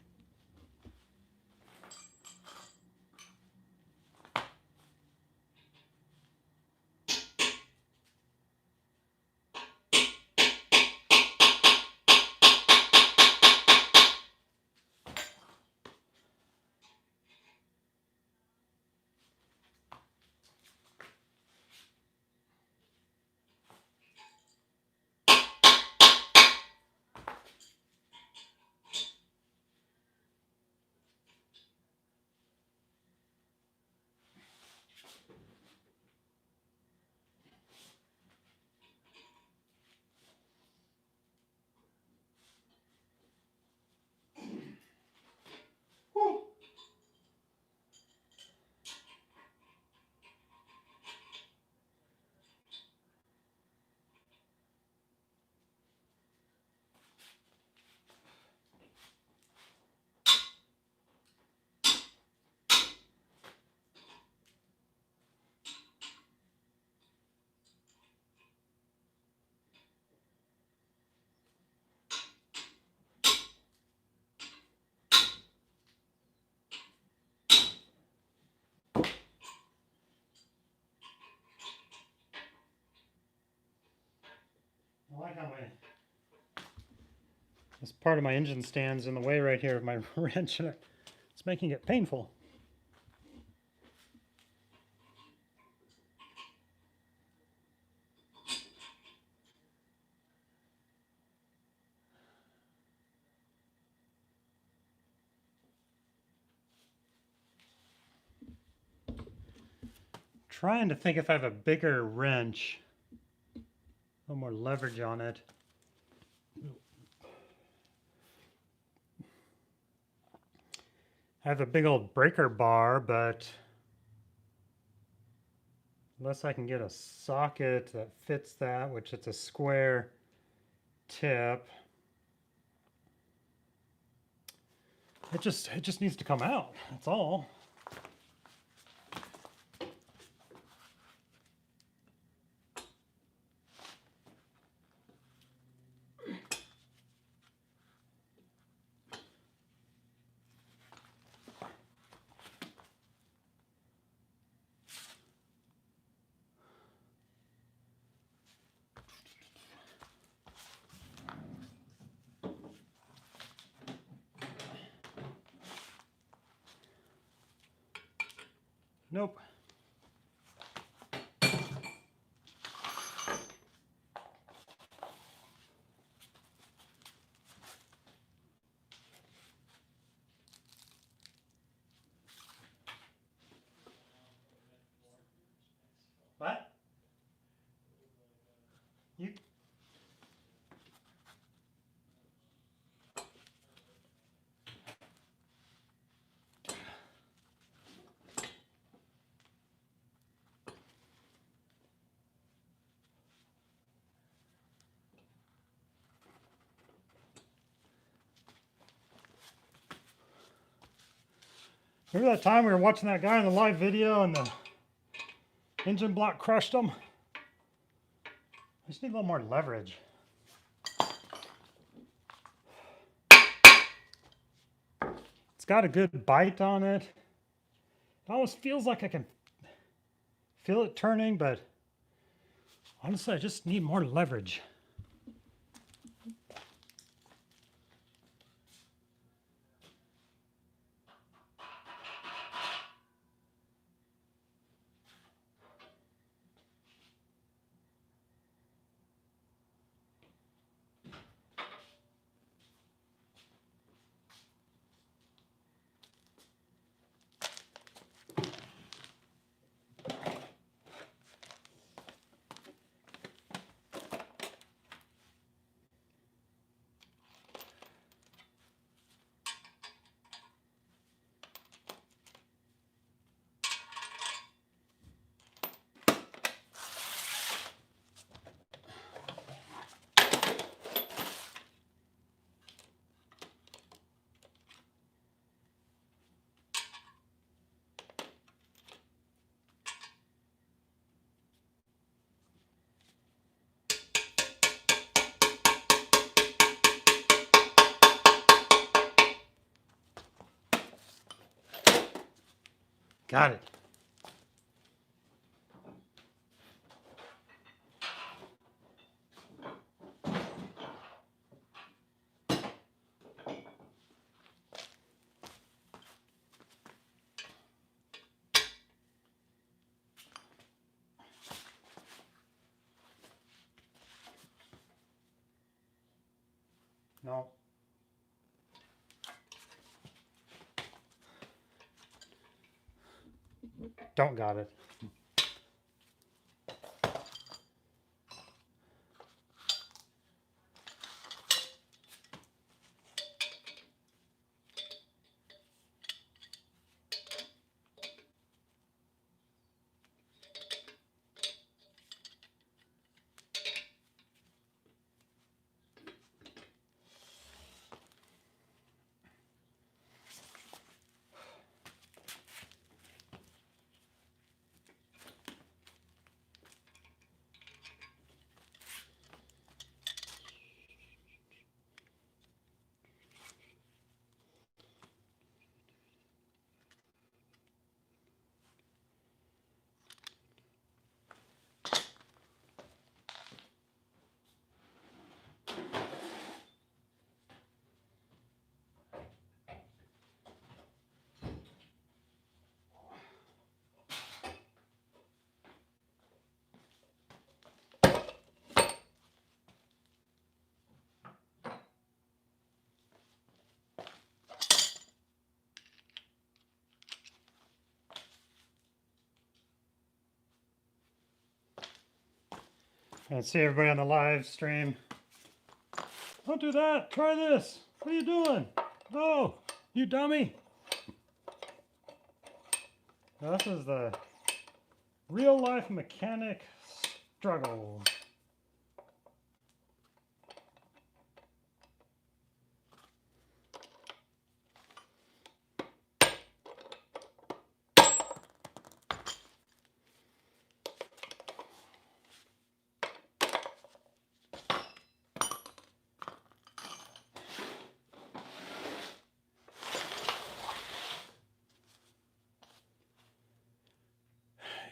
This part of my engine stands in the way right here of my wrench, and it's making it painful. Trying to think if I have a bigger wrench, a little more leverage on it. I have a big old breaker bar, but unless I can get a socket that fits that, which it's a square tip, it just needs to come out. That's all. Nope. What? You? Remember that time we were watching that guy in the live video and the engine block crushed him? I just need a little more leverage. It's got a good bite on it. It almost feels like I can feel it turning, but honestly, I just need more leverage. Got it. No. Don't got it. And see everybody on the live stream. Don't do that. Try this. What are you doing? Oh, you dummy. Now, this is the real life mechanic struggle.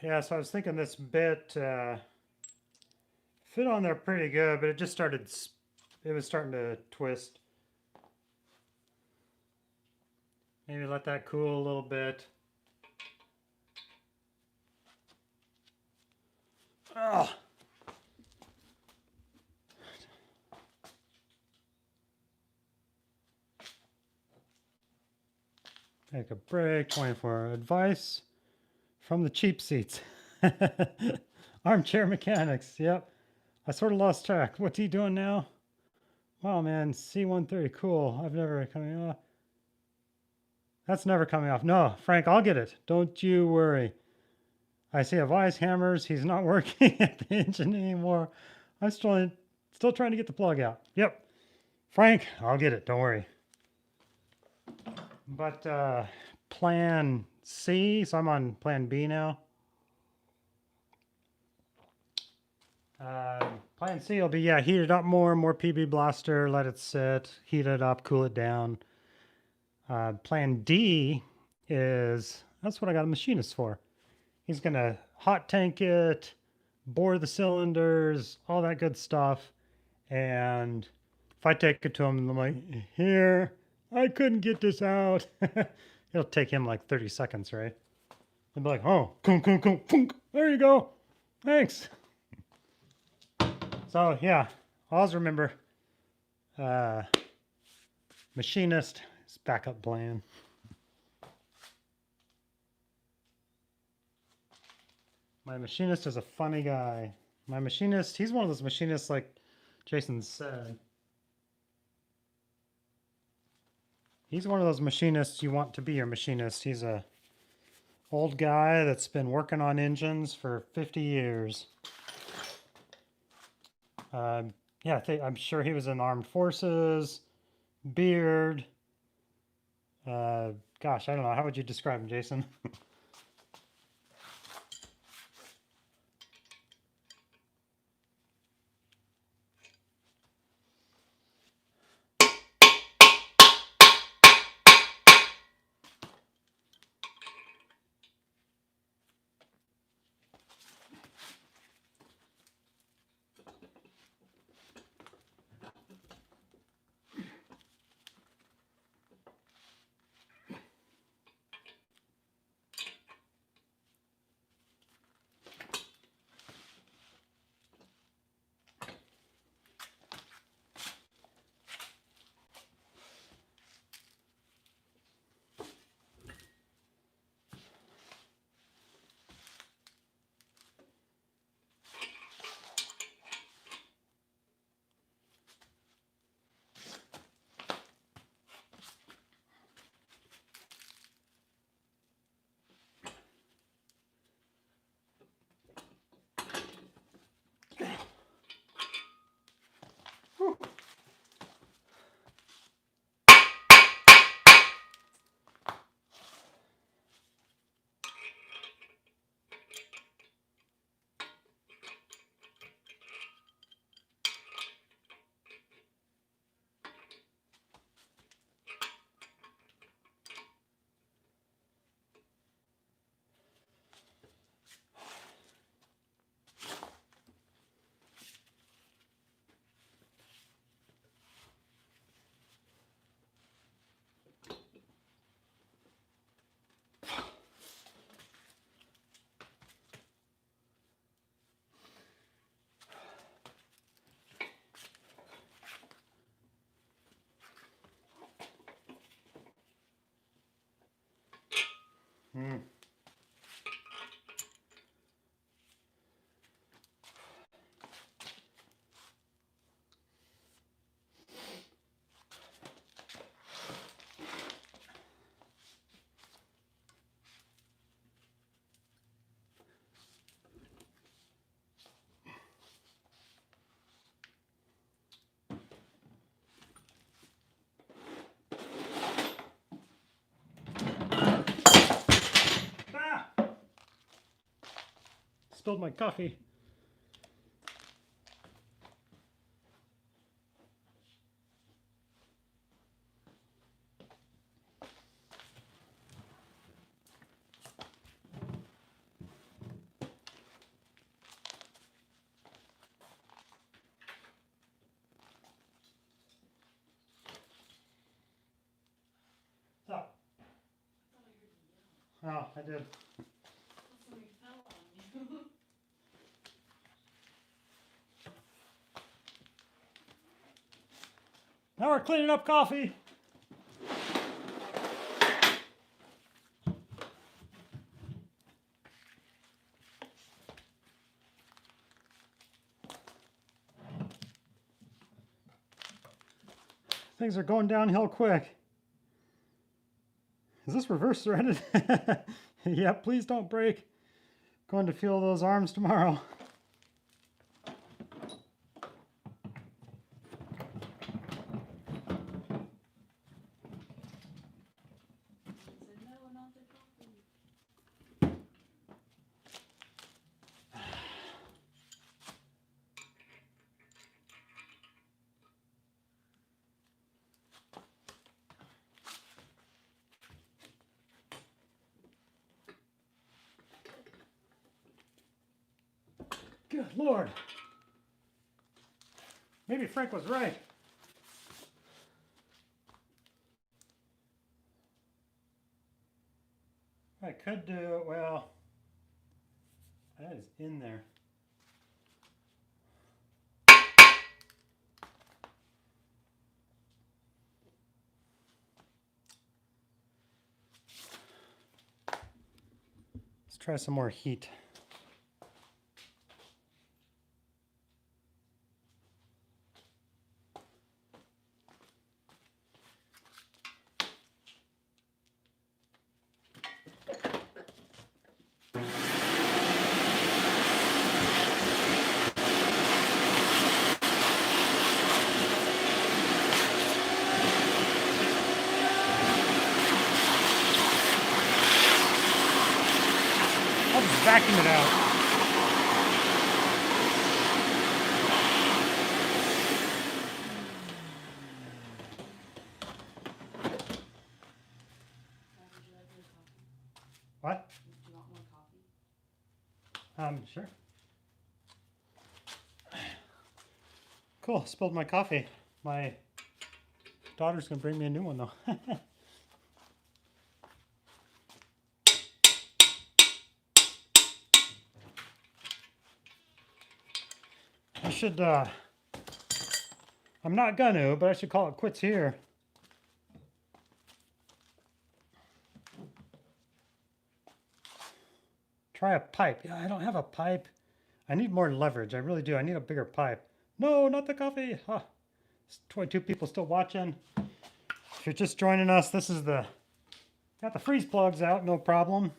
Yeah, so I was thinking this bit fit on there pretty good, but it just started, it was starting to twist. Maybe let that cool a little bit. Oh. Take a break, 24 advice from the cheap seats. Armchair mechanics, yep. I sort of lost track. What's he doing now? Wow, man, C-130, cool. I've never coming off. That's never coming off. No, Frank, I'll get it. Don't you worry. I see a Vice hammers. He's not working at the engine anymore. I'm still trying to get the plug out. Yep. Frank, I'll get it. Don't worry. But plan C, so I'm on plan B now. Plan C will be, yeah, heat it up more PB blaster, let it sit, heat it up, cool it down. Plan D is, that's what I got a machinist for. He's going to hot tank it, bore the cylinders, all that good stuff. And if I take it to him, I'm like, here, I couldn't get this out. It'll take him like 30 seconds, right? He'll be like, oh, there you go. Thanks. So yeah, always remember, machinist is backup plan. My machinist is a funny guy. My machinist, he's one of those machinists like Jason said. He's one of those machinists you want to be your machinist. He's a old guy that's been working on engines for 50 years. Yeah, I'm sure he was in the armed forces, beard. Gosh, I don't know. How would you describe him, Jason? Hmm. spilled my coffee. What's up? Oh, I did. Something fell on you. Now we're cleaning up coffee. Things are going downhill quick. Is this reverse threaded? Yeah, please don't break. Going to feel those arms tomorrow. Said, no, not the coffee. Good Lord. Maybe Frank was right. I could do, well, that is in there. Let's try some more heat. I'll just vacuum it out. Would you like more coffee? What? Do you want more coffee? Sure. Cool, spilled my coffee. My daughter's gonna bring me a new one though. I should, I'm not gonna, but I should call it quits here. Try a pipe. Yeah, I don't have a pipe. I need more leverage. I really do. I need a bigger pipe. No, not the coffee. Huh. There's 22 people still watching. If you're just joining us, this is the, got the freeze plugs out, no problem.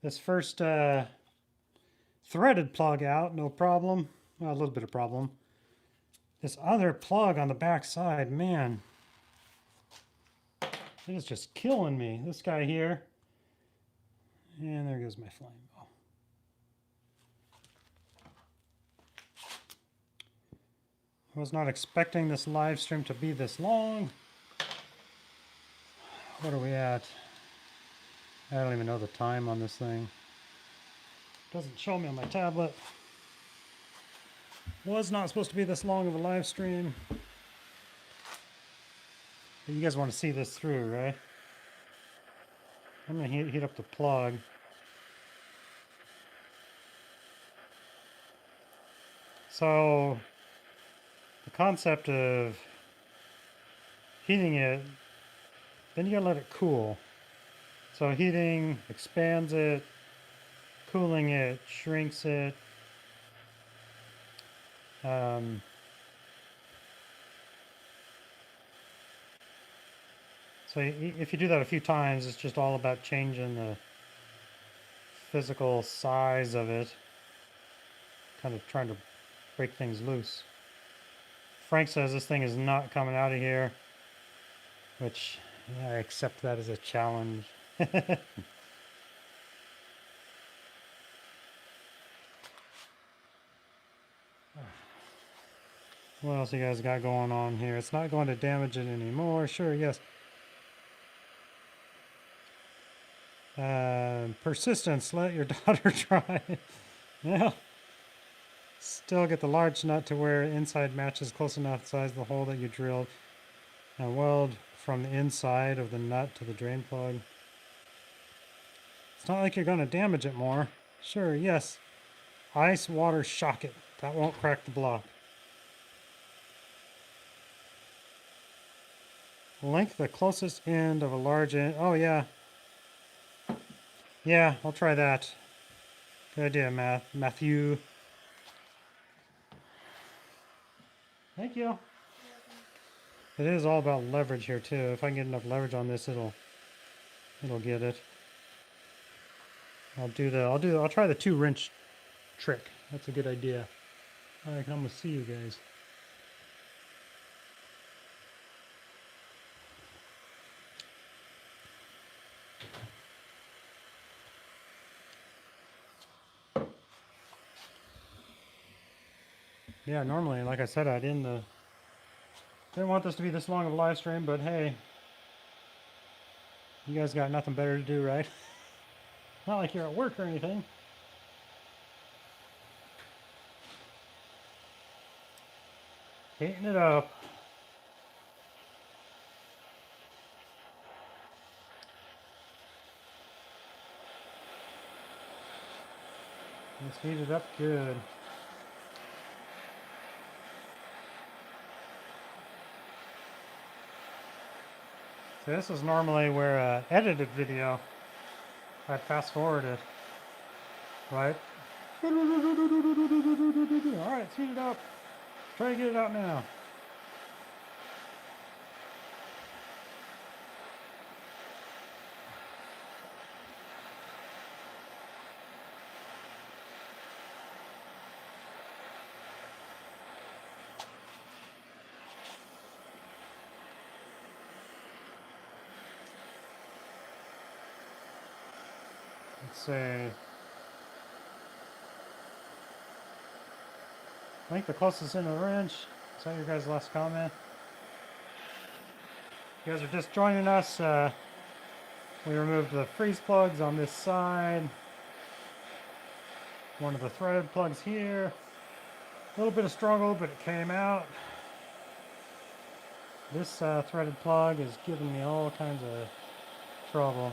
This first threaded plug out, no problem. Well, a little bit of problem. This other plug on the back side, man, it is just killing me. This guy here. And there goes my flame. Oh. I was not expecting this live stream to be this long. What are we at? I don't even know the time on this thing. Doesn't show me on my tablet. Was not supposed to be this long of a live stream. But you guys want to see this through, right? I'm going to heat up the plug. So, the concept of heating it, then you gotta let it cool. So heating expands it, cooling it shrinks it. So if you do that a few times, it's just all about changing the physical size of it, kind of trying to break things loose. Frank says this thing is not coming out of here, which yeah, I accept that as a challenge. What else you guys got going on here? It's not going to damage it anymore. Sure, yes. Persistence. Let your daughter try. Yeah. Still get the large nut to where inside matches close enough size the hole that you drilled. And weld from the inside of the nut to the drain plug. It's not like you're going to damage it more. Sure, yes. Ice, water, shock it. That won't crack the block. Link the closest end of a large end. Oh, yeah. Yeah, I'll try that. Good idea, Matthew. Thank you. It is all about leverage here too. If I can get enough leverage on this, it'll get it. I'll try the 2-wrench trick. That's a good idea. All right, I'm gonna see you guys. Yeah, normally, like I said, I didn't want this to be this long of a live stream, but hey, you guys got nothing better to do, right? Not like you're at work or anything. Heating it up. Let's heat it up good. So this is normally where edited video, I'd fast forward it, right? Alright, let's heat it up. Try to get it out now. Let's see. I think the closest end of the wrench. Is that your guys' last comment? You guys are just joining us. We removed the freeze plugs on this side. One of the threaded plugs here. A little bit of struggle, but it came out. This threaded plug is giving me all kinds of trouble.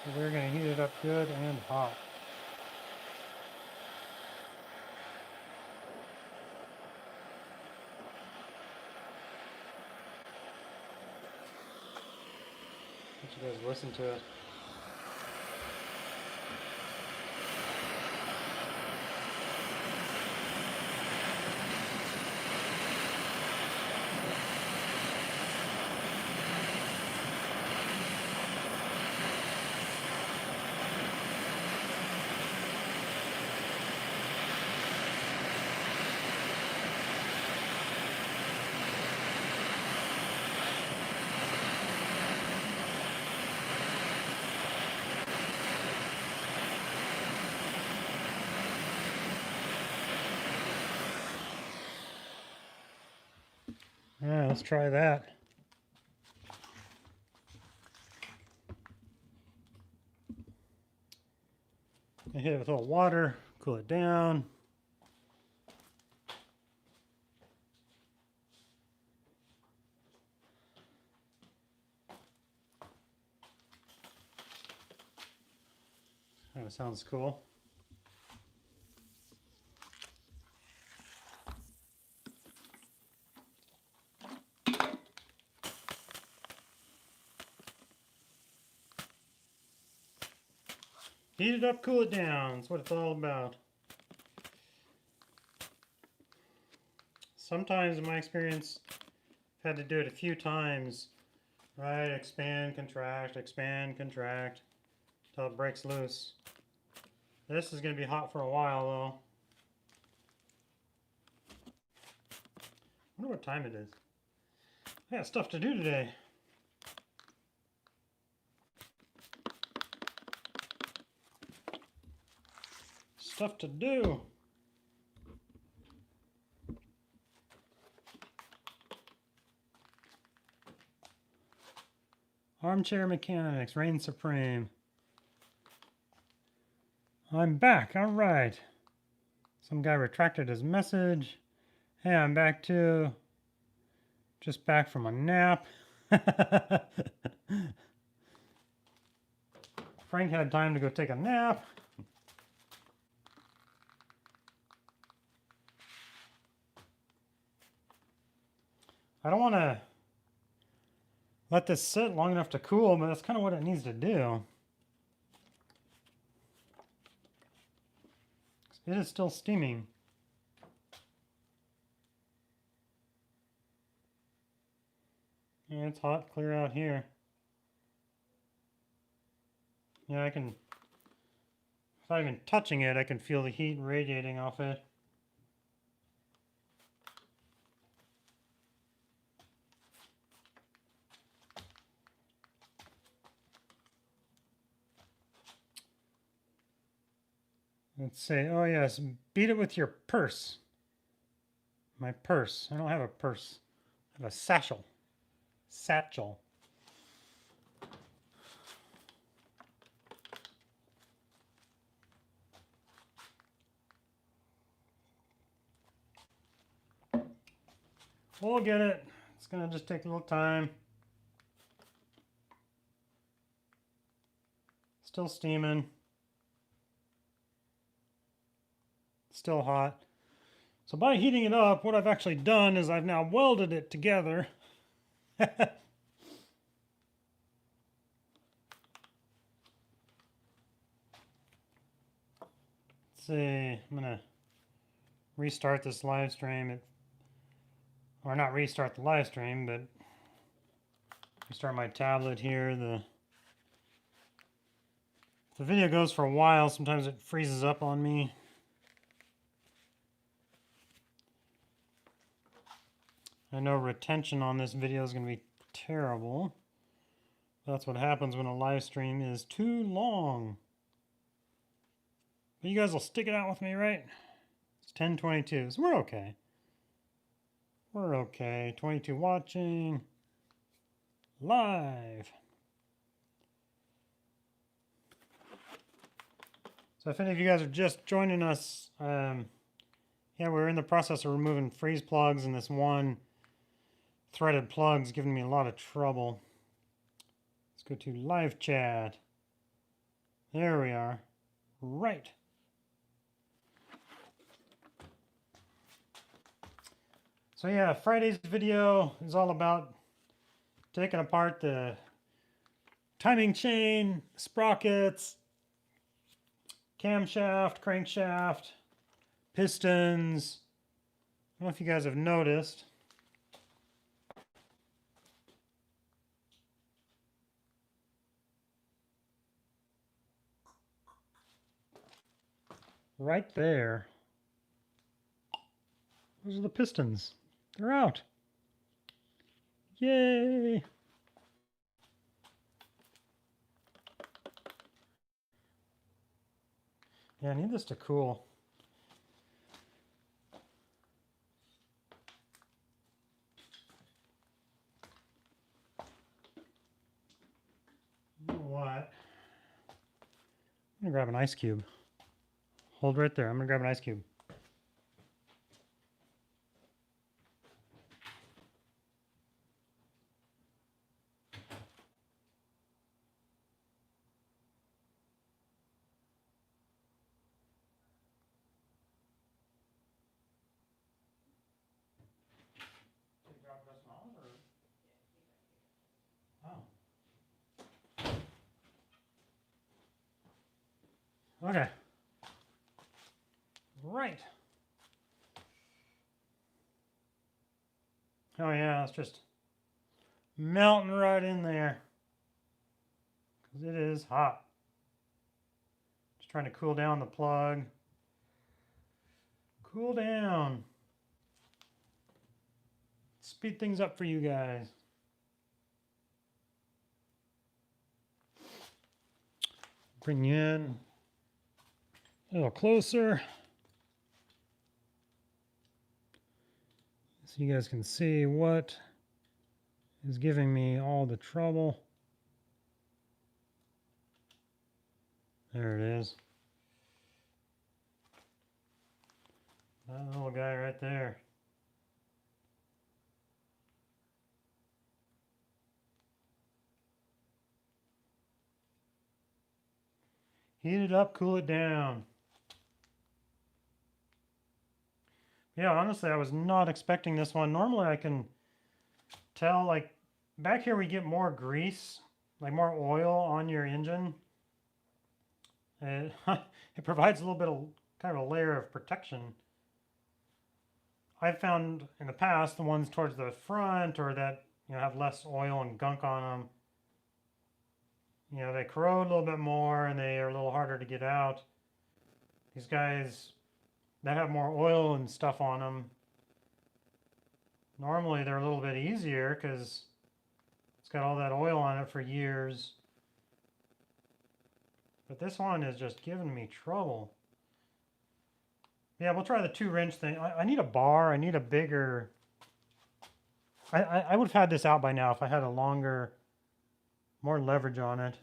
So we're going to heat it up good and hot. Let you guys listen to it. Yeah, let's try that. I hit it with a little water, cool it down. Kind of sounds cool. Heat it up, cool it down. That's what it's all about. Sometimes, in my experience, I've had to do it a few times. Right? Expand, contract, until it breaks loose. This is going to be hot for a while, though. I wonder what time it is. I got stuff to do today. stuff to do. Armchair Mechanics, reign supreme. I'm back, all right. Some guy retracted his message. Hey, I'm back too. Just back from a nap. Frank had time to go take a nap. I don't want to let this sit long enough to cool, but that's kind of what it needs to do. It is still steaming. Yeah, it's hot, clear out here. Yeah, I can, without even touching it, I can feel the heat radiating off it. Let's say, oh yes, beat it with your purse. My purse. I don't have a purse. I have a satchel. Satchel. We'll get it. It's gonna just take a little time. Still steaming. Still hot. So by heating it up, what I've actually done is I've now welded it together. Let's see, I'm gonna restart this live stream. Or not restart the live stream, but restart my tablet here. If the video goes for a while, sometimes it freezes up on me. I know retention on this video is going to be terrible. That's what happens when a live stream is too long. But you guys will stick it out with me, right? It's 10:22, so we're okay. We're okay. 22 watching. Live. So if any of you guys are just joining us, yeah, we're in the process of removing freeze plugs, and this one threaded plug's giving me a lot of trouble. Let's go to live chat. There we are. Right. So yeah, Friday's video is all about taking apart the timing chain, sprockets, camshaft, crankshaft, pistons. I don't know if you guys have noticed. Right there. Those are the pistons. They're out. Yay! Yeah, I need this to cool. You know what? I'm gonna grab an ice cube. Hold right there. I'm gonna grab an ice cube. Okay. Right. Oh yeah, it's just melting right in there. Because it is hot. Just trying to cool down the plug. Cool down. Speed things up for you guys. Bring you in. A little closer so you guys can see what is giving me all the trouble. There it is. That little guy right there. Heat it up, cool it down. Yeah, honestly, I was not expecting this one. Normally I can tell, like, back here we get more grease, like more oil on your engine. It, it provides a little bit of kind of a layer of protection. I've found in the past the ones towards the front or that have less oil and gunk on them, they corrode a little bit more and they are a little harder to get out. These guys that have more oil and stuff on them, normally they're a little bit easier because it's got all that oil on it for years. But this one is just giving me trouble. Yeah, we'll try the 2-wrench thing. I need a bar. I need a bigger... I would have had this out by now if I had a longer, more leverage on it.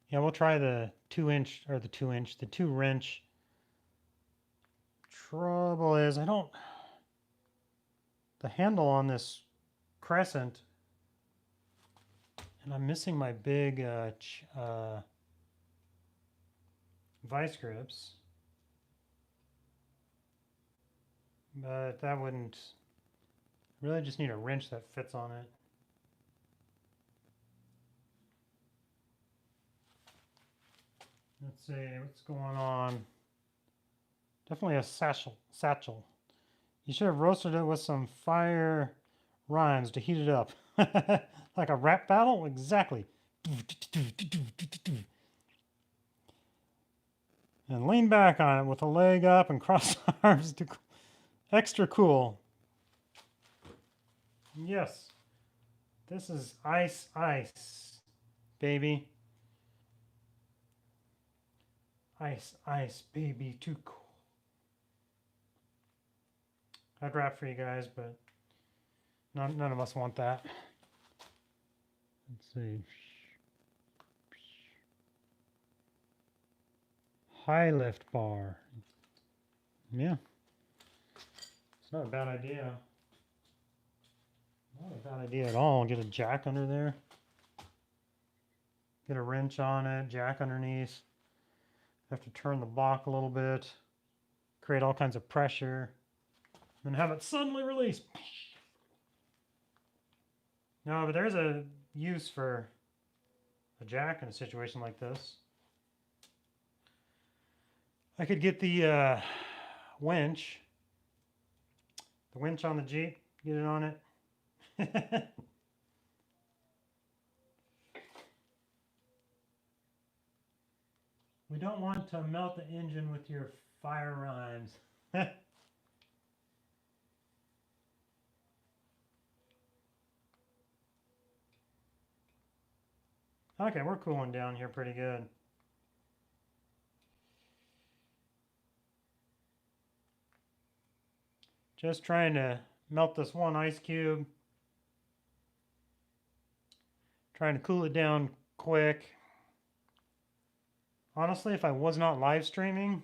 Yeah, we'll try the 2-inch, or the 2-wrench. Trouble is, the handle on this crescent, and I'm missing my big vice grips. But that wouldn't, really just need a wrench that fits on it. Let's see what's going on. Definitely a satchel. You should have roasted it with some fire rhymes to heat it up. Like a rap battle? Exactly. And lean back on it with a leg up and cross arms to extra cool. Yes. This is ice, baby. Ice, baby, too cool. I'd rap for you guys, but none of us want that. Let's see. High lift bar. Yeah. It's not a bad idea. Not a bad idea at all. Get a jack under there. Get a wrench on it, jack underneath. Have to turn the block a little bit. Create all kinds of pressure. And have it suddenly release. No, but there's a use for a jack in a situation like this. I could get the winch. The winch on the Jeep. Get it on it. We don't want to melt the engine with your fire rhymes. Okay, we're cooling down here pretty good. Just trying to melt this one ice cube. Trying to cool it down quick. Honestly, if I was not live streaming,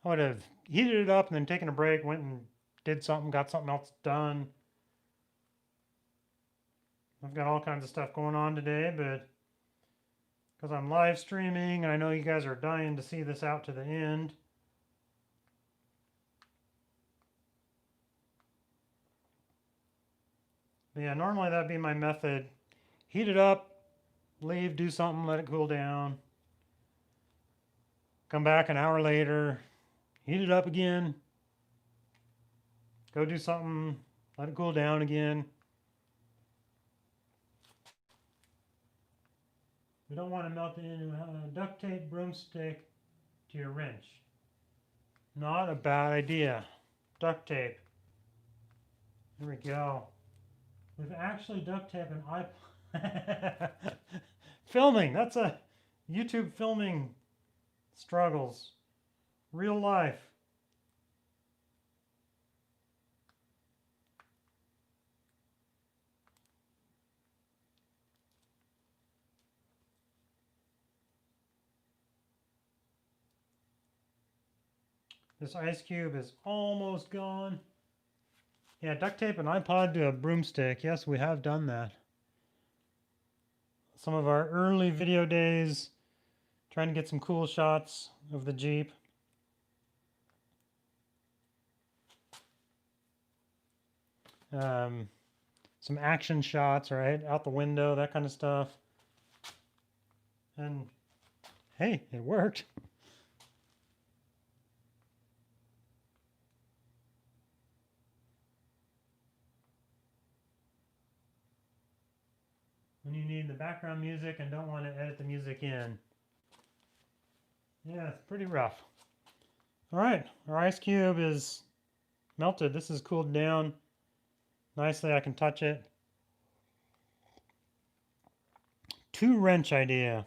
I would have heated it up and then taken a break, went and did something, got something else done. I've got all kinds of stuff going on today, but because I'm live streaming, and I know you guys are dying to see this out to the end. But yeah, normally that'd be my method. Heat it up, leave, do something, let it cool down. Come back an hour later, heat it up again. Go do something, let it cool down again. We don't want to melt it into a duct tape broomstick to your wrench. Not a bad idea. Duct tape. There we go. We've actually duct taped an iPod. Filming. That's a YouTube filming struggles. Real life. This ice cube is almost gone. Yeah, duct tape an iPod to a broomstick. Yes, we have done that. Some of our early video days, trying to get some cool shots of the Jeep. Some action shots, right? Out the window, that kind of stuff. And hey, it worked. When you need the background music and don't want to edit the music in. Yeah, it's pretty rough. All right, our ice cube is melted. This is cooled down nicely. I can touch it. 2-wrench idea.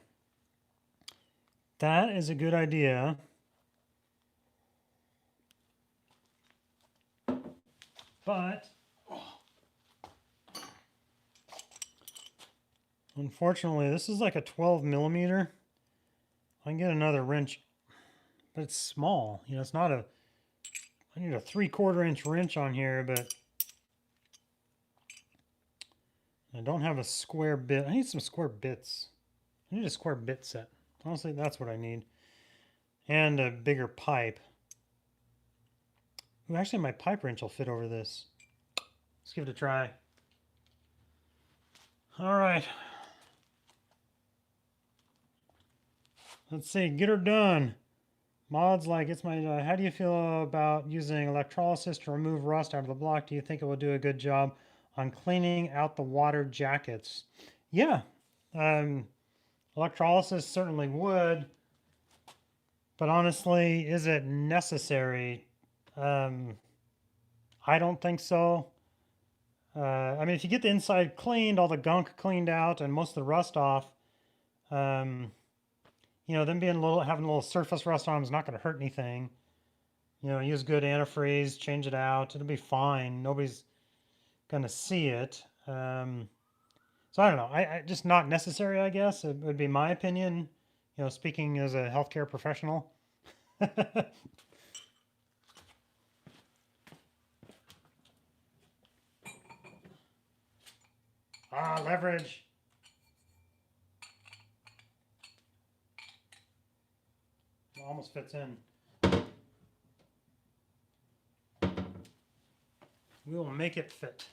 That is a good idea. But unfortunately, this is like a 12 millimeter. I can get another wrench, but it's small. You know, it's not a. I need a 3/4 inch wrench on here, but I don't have a square bit. I need some square bits. I need a square bit set. Honestly, that's what I need. And a bigger pipe. Ooh, actually, my pipe wrench will fit over this. Let's give it a try. All right. Let's see, get her done. Mods like it's my. How do you feel about using electrolysis to remove rust out of the block? Do you think it will do a good job on cleaning out the water jackets? Yeah, electrolysis certainly would, but honestly, is it necessary? I don't think so. I mean, if you get the inside cleaned, all the gunk cleaned out, and most of the rust off, you know, them being having a little surface rust on them is not going to hurt anything. You know, use good antifreeze, change it out, it'll be fine. Nobody's going to see it. So I don't know. I just not necessary, I guess. It would be my opinion. You know, speaking as a healthcare professional. Leverage. It almost fits in. We will make it fit.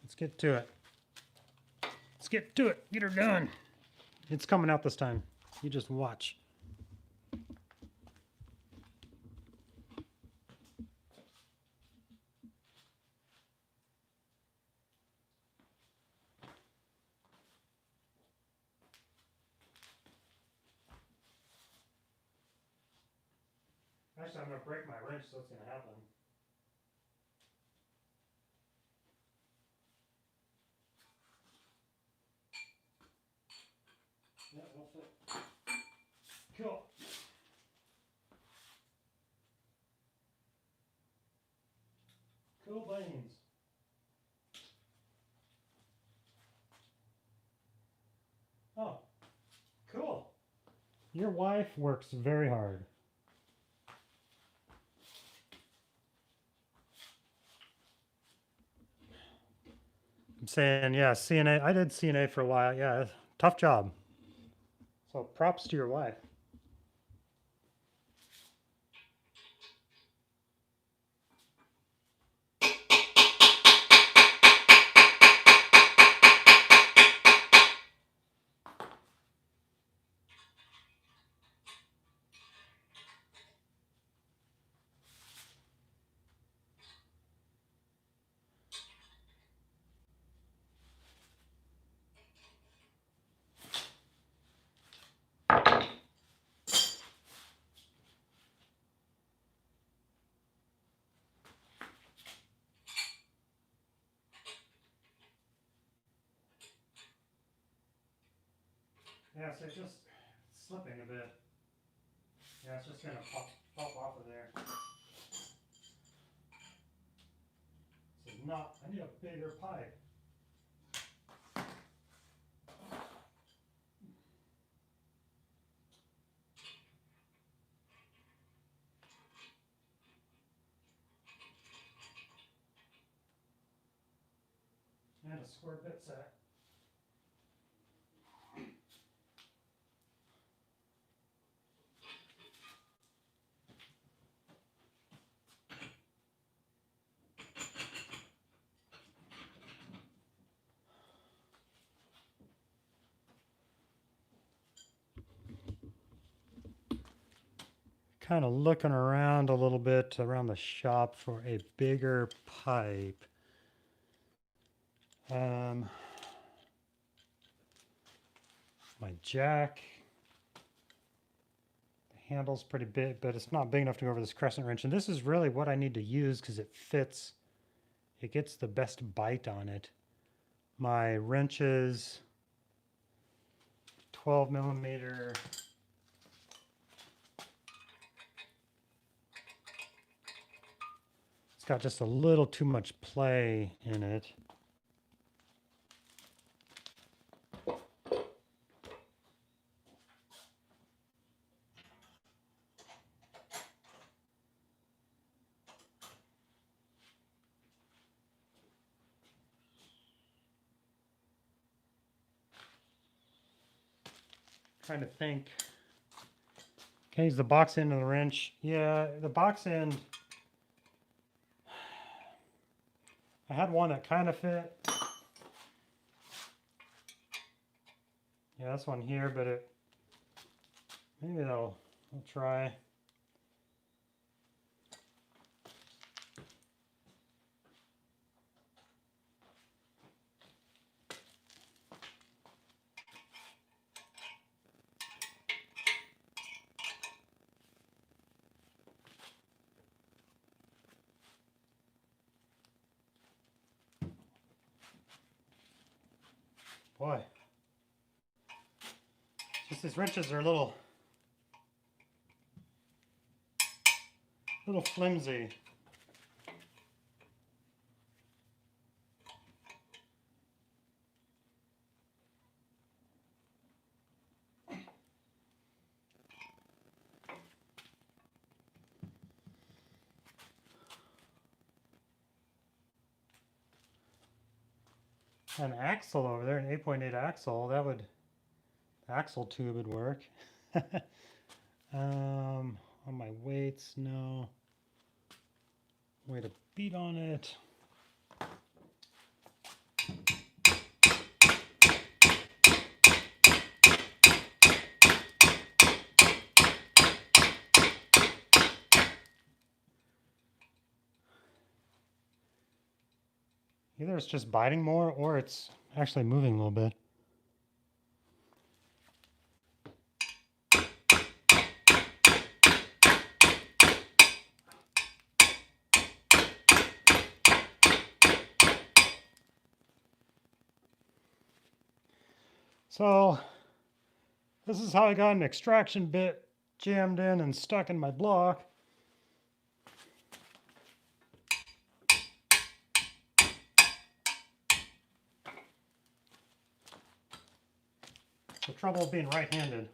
Let's get to it. Let's get to it. Get her done. It's coming out this time. You just watch. Actually, I'm going to break my wrench, so it's going to happen. Yeah, it'll fit. Cool. Cool beans. Oh, cool. Your wife works very hard. I'm saying, yeah, CNA. I did CNA for a while. Yeah, tough job. So props to your wife. Yeah, so it's just slipping a bit. Yeah, it's just gonna pop off of there. So not, I need a bigger pipe. And a square bit set. Kind of looking around a little bit around the shop for a bigger pipe. My jack, the handle's pretty big, but it's not big enough to go over this crescent wrench. And this is really what I need to use because it fits, it gets the best bite on it. My wrenches, 12 millimeter. It's got just a little too much play in it. Trying to think. Okay, is the box end of the wrench? Yeah, the box end. I had one that kind of fit. Yeah, this one here, but it maybe I'll try. Boy, just these wrenches are a little flimsy. An axle over there, an 8.8 axle, that would, axle tube would work. On my weights, no. Way to beat on it. Either it's just biting more or it's actually moving a little bit. So this is how I got an extraction bit jammed in and stuck in my block. The trouble of being right-handed.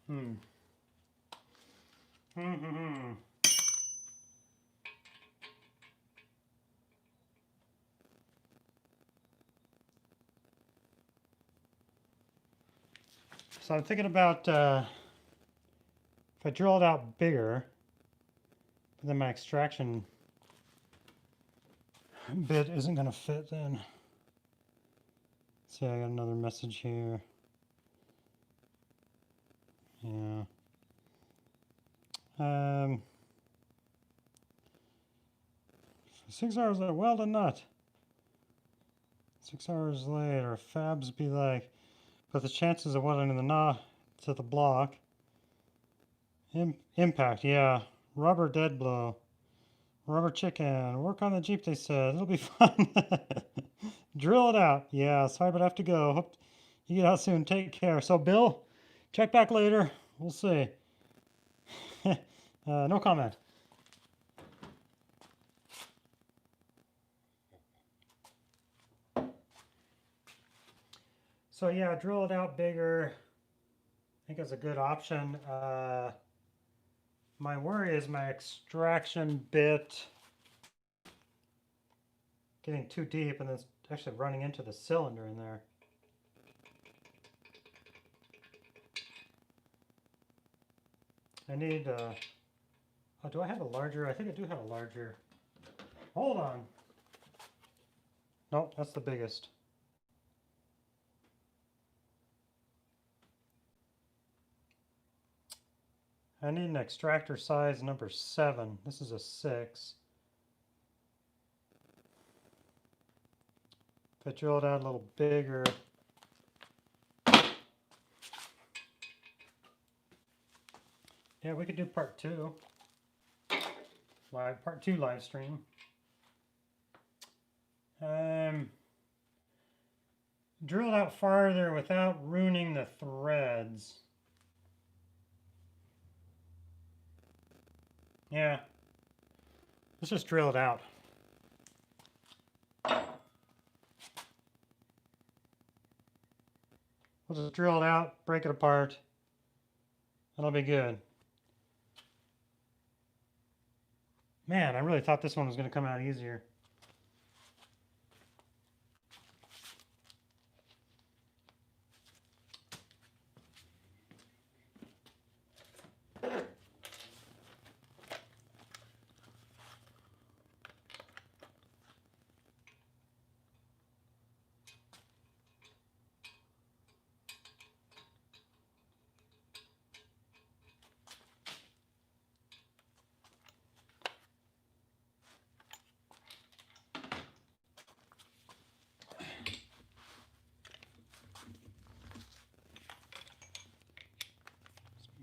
Hmm. Hmm. So I'm thinking about if I drill it out bigger, then my extraction bit isn't going to fit then. See, I got another message here. Yeah. 6 hours later, weld a nut. 6 hours later, fabs be like, but the chances of welding the knot to the block. Impact, yeah. Rubber dead blow. Rubber chicken. Work on the Jeep, they said. It'll be fun. Drill it out. Yeah, sorry, but I have to go. Hope you get out soon. Take care. So, Bill, check back later. We'll see. No comment. So, yeah, drill it out bigger. I think it's a good option. My worry is my extraction bit getting too deep and then it's actually running into the cylinder in there. I need, oh, do I have a larger? I think I do have a larger. Hold on. Nope, that's the biggest. I need an extractor size number 7. This is a 6. If I drill it out a little bigger, yeah, we could do part 2. Part 2 live stream. Drill it out farther without ruining the threads. Yeah. Let's just drill it out. We'll just drill it out, break it apart. That'll be good. Man, I really thought this one was going to come out easier.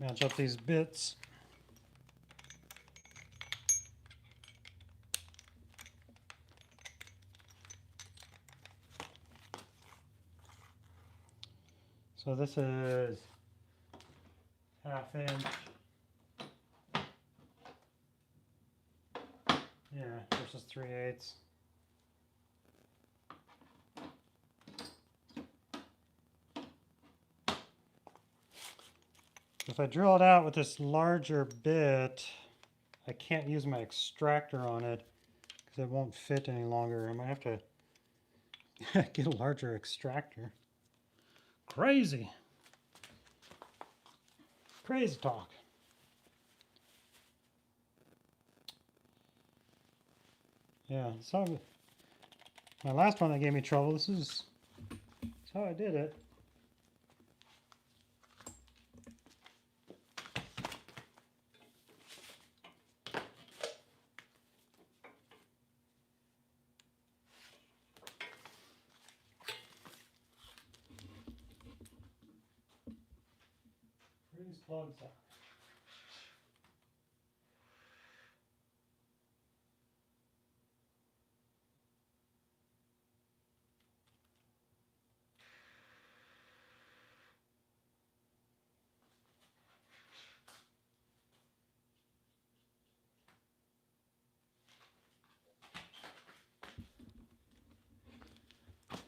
Match up these bits. So this is 1/2 inch. Yeah, versus 3/8. If I drill it out with this larger bit, I can't use my extractor on it because it won't fit any longer. I might have to get a larger extractor. Crazy. Crazy talk. Yeah, so my last one that gave me trouble, this is how I did it. Where these plugs are.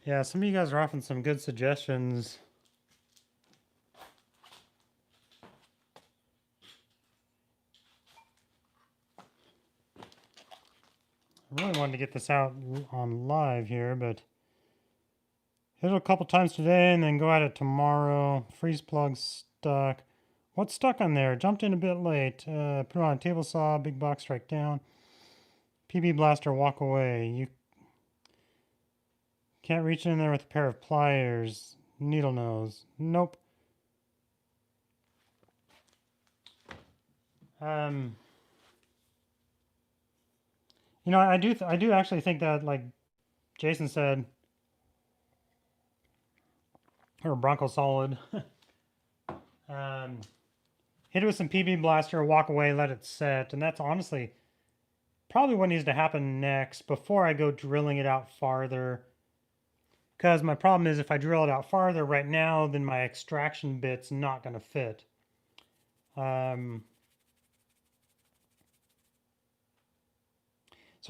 Yeah, some of you guys are offering some good suggestions to get this out on live here, but hit it a couple times today and then go at it tomorrow. Freeze plug stuck. What's stuck on there? Jumped in a bit late. Put it on a table saw, big box strike down. PB blaster, walk away. You can't reach in there with a pair of pliers. Needle nose. Nope. You know, I do actually think that, like Jason said, or Bronco Solid, hit it with some PB blaster, walk away, let it set, and that's honestly probably what needs to happen next before I go drilling it out farther. Because my problem is if I drill it out farther right now, then my extraction bit's not going to fit. So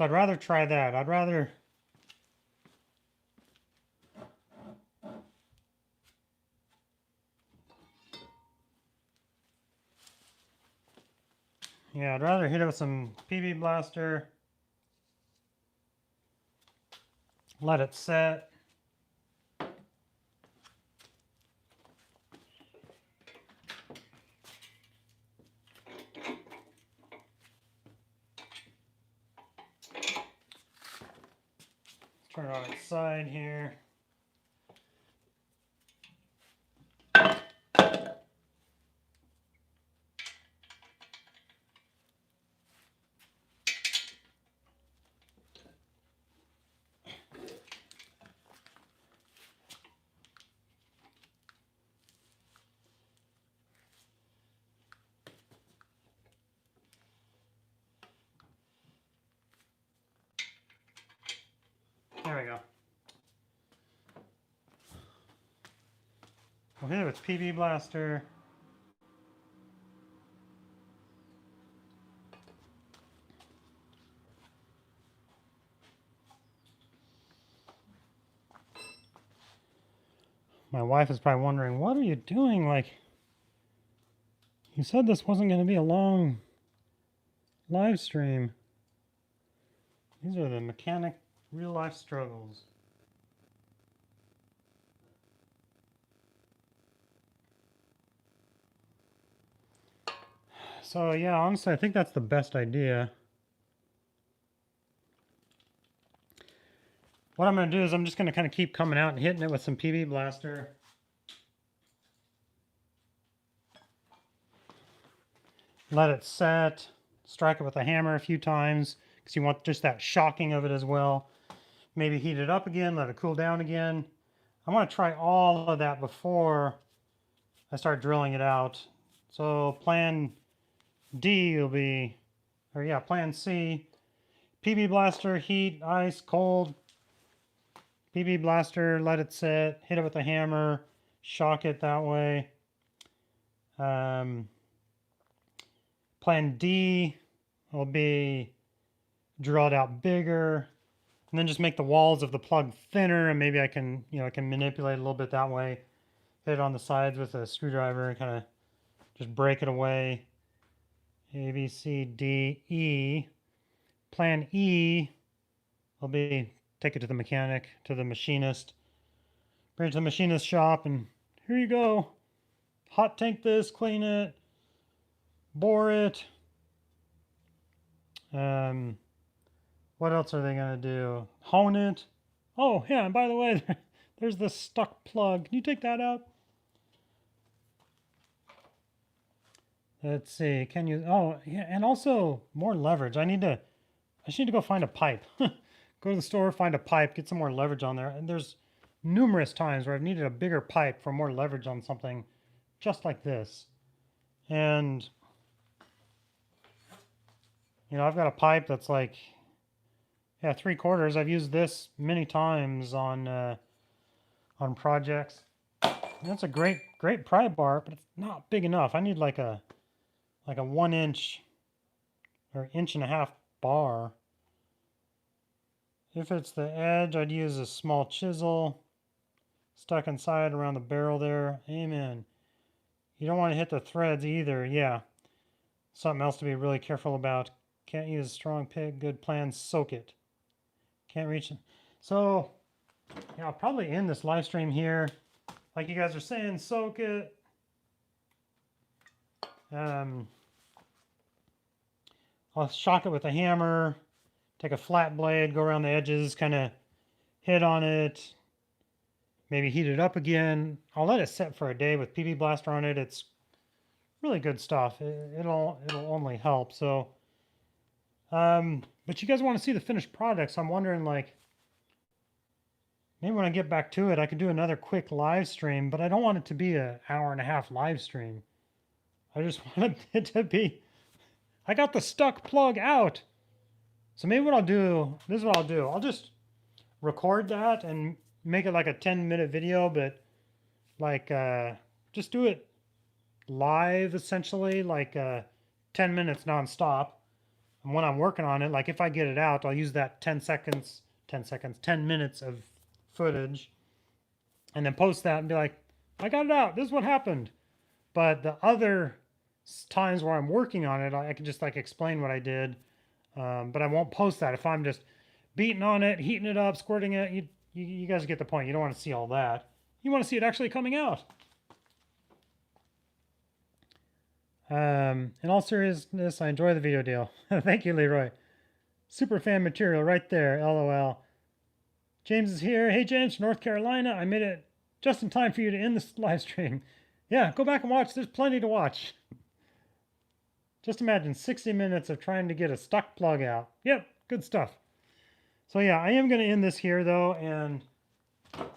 I'd rather try that. I'd rather... Yeah, I'd rather hit it with some PB blaster. Let it set. Turn it on its side here. There we go. We'll hit it with PB blaster. My wife is probably wondering, what are you doing? Like, you said this wasn't going to be a long live stream. These are the mechanic real life struggles. So yeah, honestly, I think that's the best idea. What I'm going to do is I'm just going to kind of keep coming out and hitting it with some PB blaster. Let it set. Strike it with a hammer a few times because you want just that shocking of it as well. Maybe heat it up again, let it cool down again. I want to try all of that before I start drilling it out. So plan D will be, or yeah, plan C. PB blaster, heat, ice, cold. PB blaster, let it set, hit it with a hammer, shock it that way. Plan D will be drill it out bigger, and then just make the walls of the plug thinner, and maybe I can, I can manipulate a little bit that way. Hit it on the sides with a screwdriver and kind of just break it away. A, B, C, D, E. Plan E will be take it to the mechanic, to the machinist. Bring it to the machinist shop, and here you go. Hot tank this, clean it, bore it. What else are they going to do? Hone it. Oh, yeah, and by the way, there's the stuck plug. Can you take that out? Let's see. Can you... Oh, yeah, and also more leverage. I just need to go find a pipe. Go to the store, find a pipe, get some more leverage on there. And there's numerous times where I've needed a bigger pipe for more leverage on something just like this. And, I've got a pipe that's like, yeah, 3/4. I've used this many times on projects. And that's a great pry bar, but it's not big enough. I need like a 1 inch or 1.5 inch bar. If it's the edge, I'd use a small chisel stuck inside around the barrel there. Amen. You don't want to hit the threads either. Yeah. Something else to be really careful about. Can't use a strong pick. Good plan. Soak it. Can't reach it. So, yeah, I'll probably end this live stream here. Like you guys are saying, soak it. I'll shock it with a hammer. Take a flat blade, go around the edges, kind of hit on it. Maybe heat it up again. I'll let it set for a day with PB Blaster on it. It's really good stuff. It'll only help. So, but you guys want to see the finished product, so I'm wondering, like, maybe when I get back to it, I could do another quick live stream, but I don't want it to be an hour-and-a-half live stream. I just want it to be, I got the stuck plug out. So maybe what I'll do, this is what I'll do. I'll just record that and make it like a 10-minute video, but like just do it live essentially, like 10 minutes nonstop. And when I'm working on it, like if I get it out, I'll use that 10 minutes of footage and then post that and be like, I got it out. This is what happened. But the other times where I'm working on it, I can just like explain what I did. But I won't post that if I'm just beating on it, heating it up, squirting it. You guys get the point. You don't want to see all that. You want to see it actually coming out. In all seriousness, I enjoy the video deal. Thank you, Leroy. Super fan material right there. LOL. James is here. Hey, James, North Carolina. I made it just in time for you to end this live stream. Yeah, go back and watch. There's plenty to watch. Just imagine 60 minutes of trying to get a stuck plug out. Yep, good stuff. So yeah, I am going to end this here though, and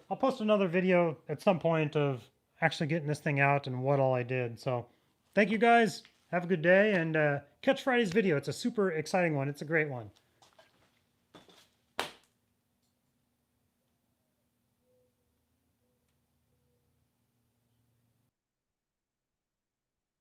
I'll post another video at some point of actually getting this thing out and what all I did. So thank you guys. Have a good day, and catch Friday's video. It's a super exciting one. It's a great one.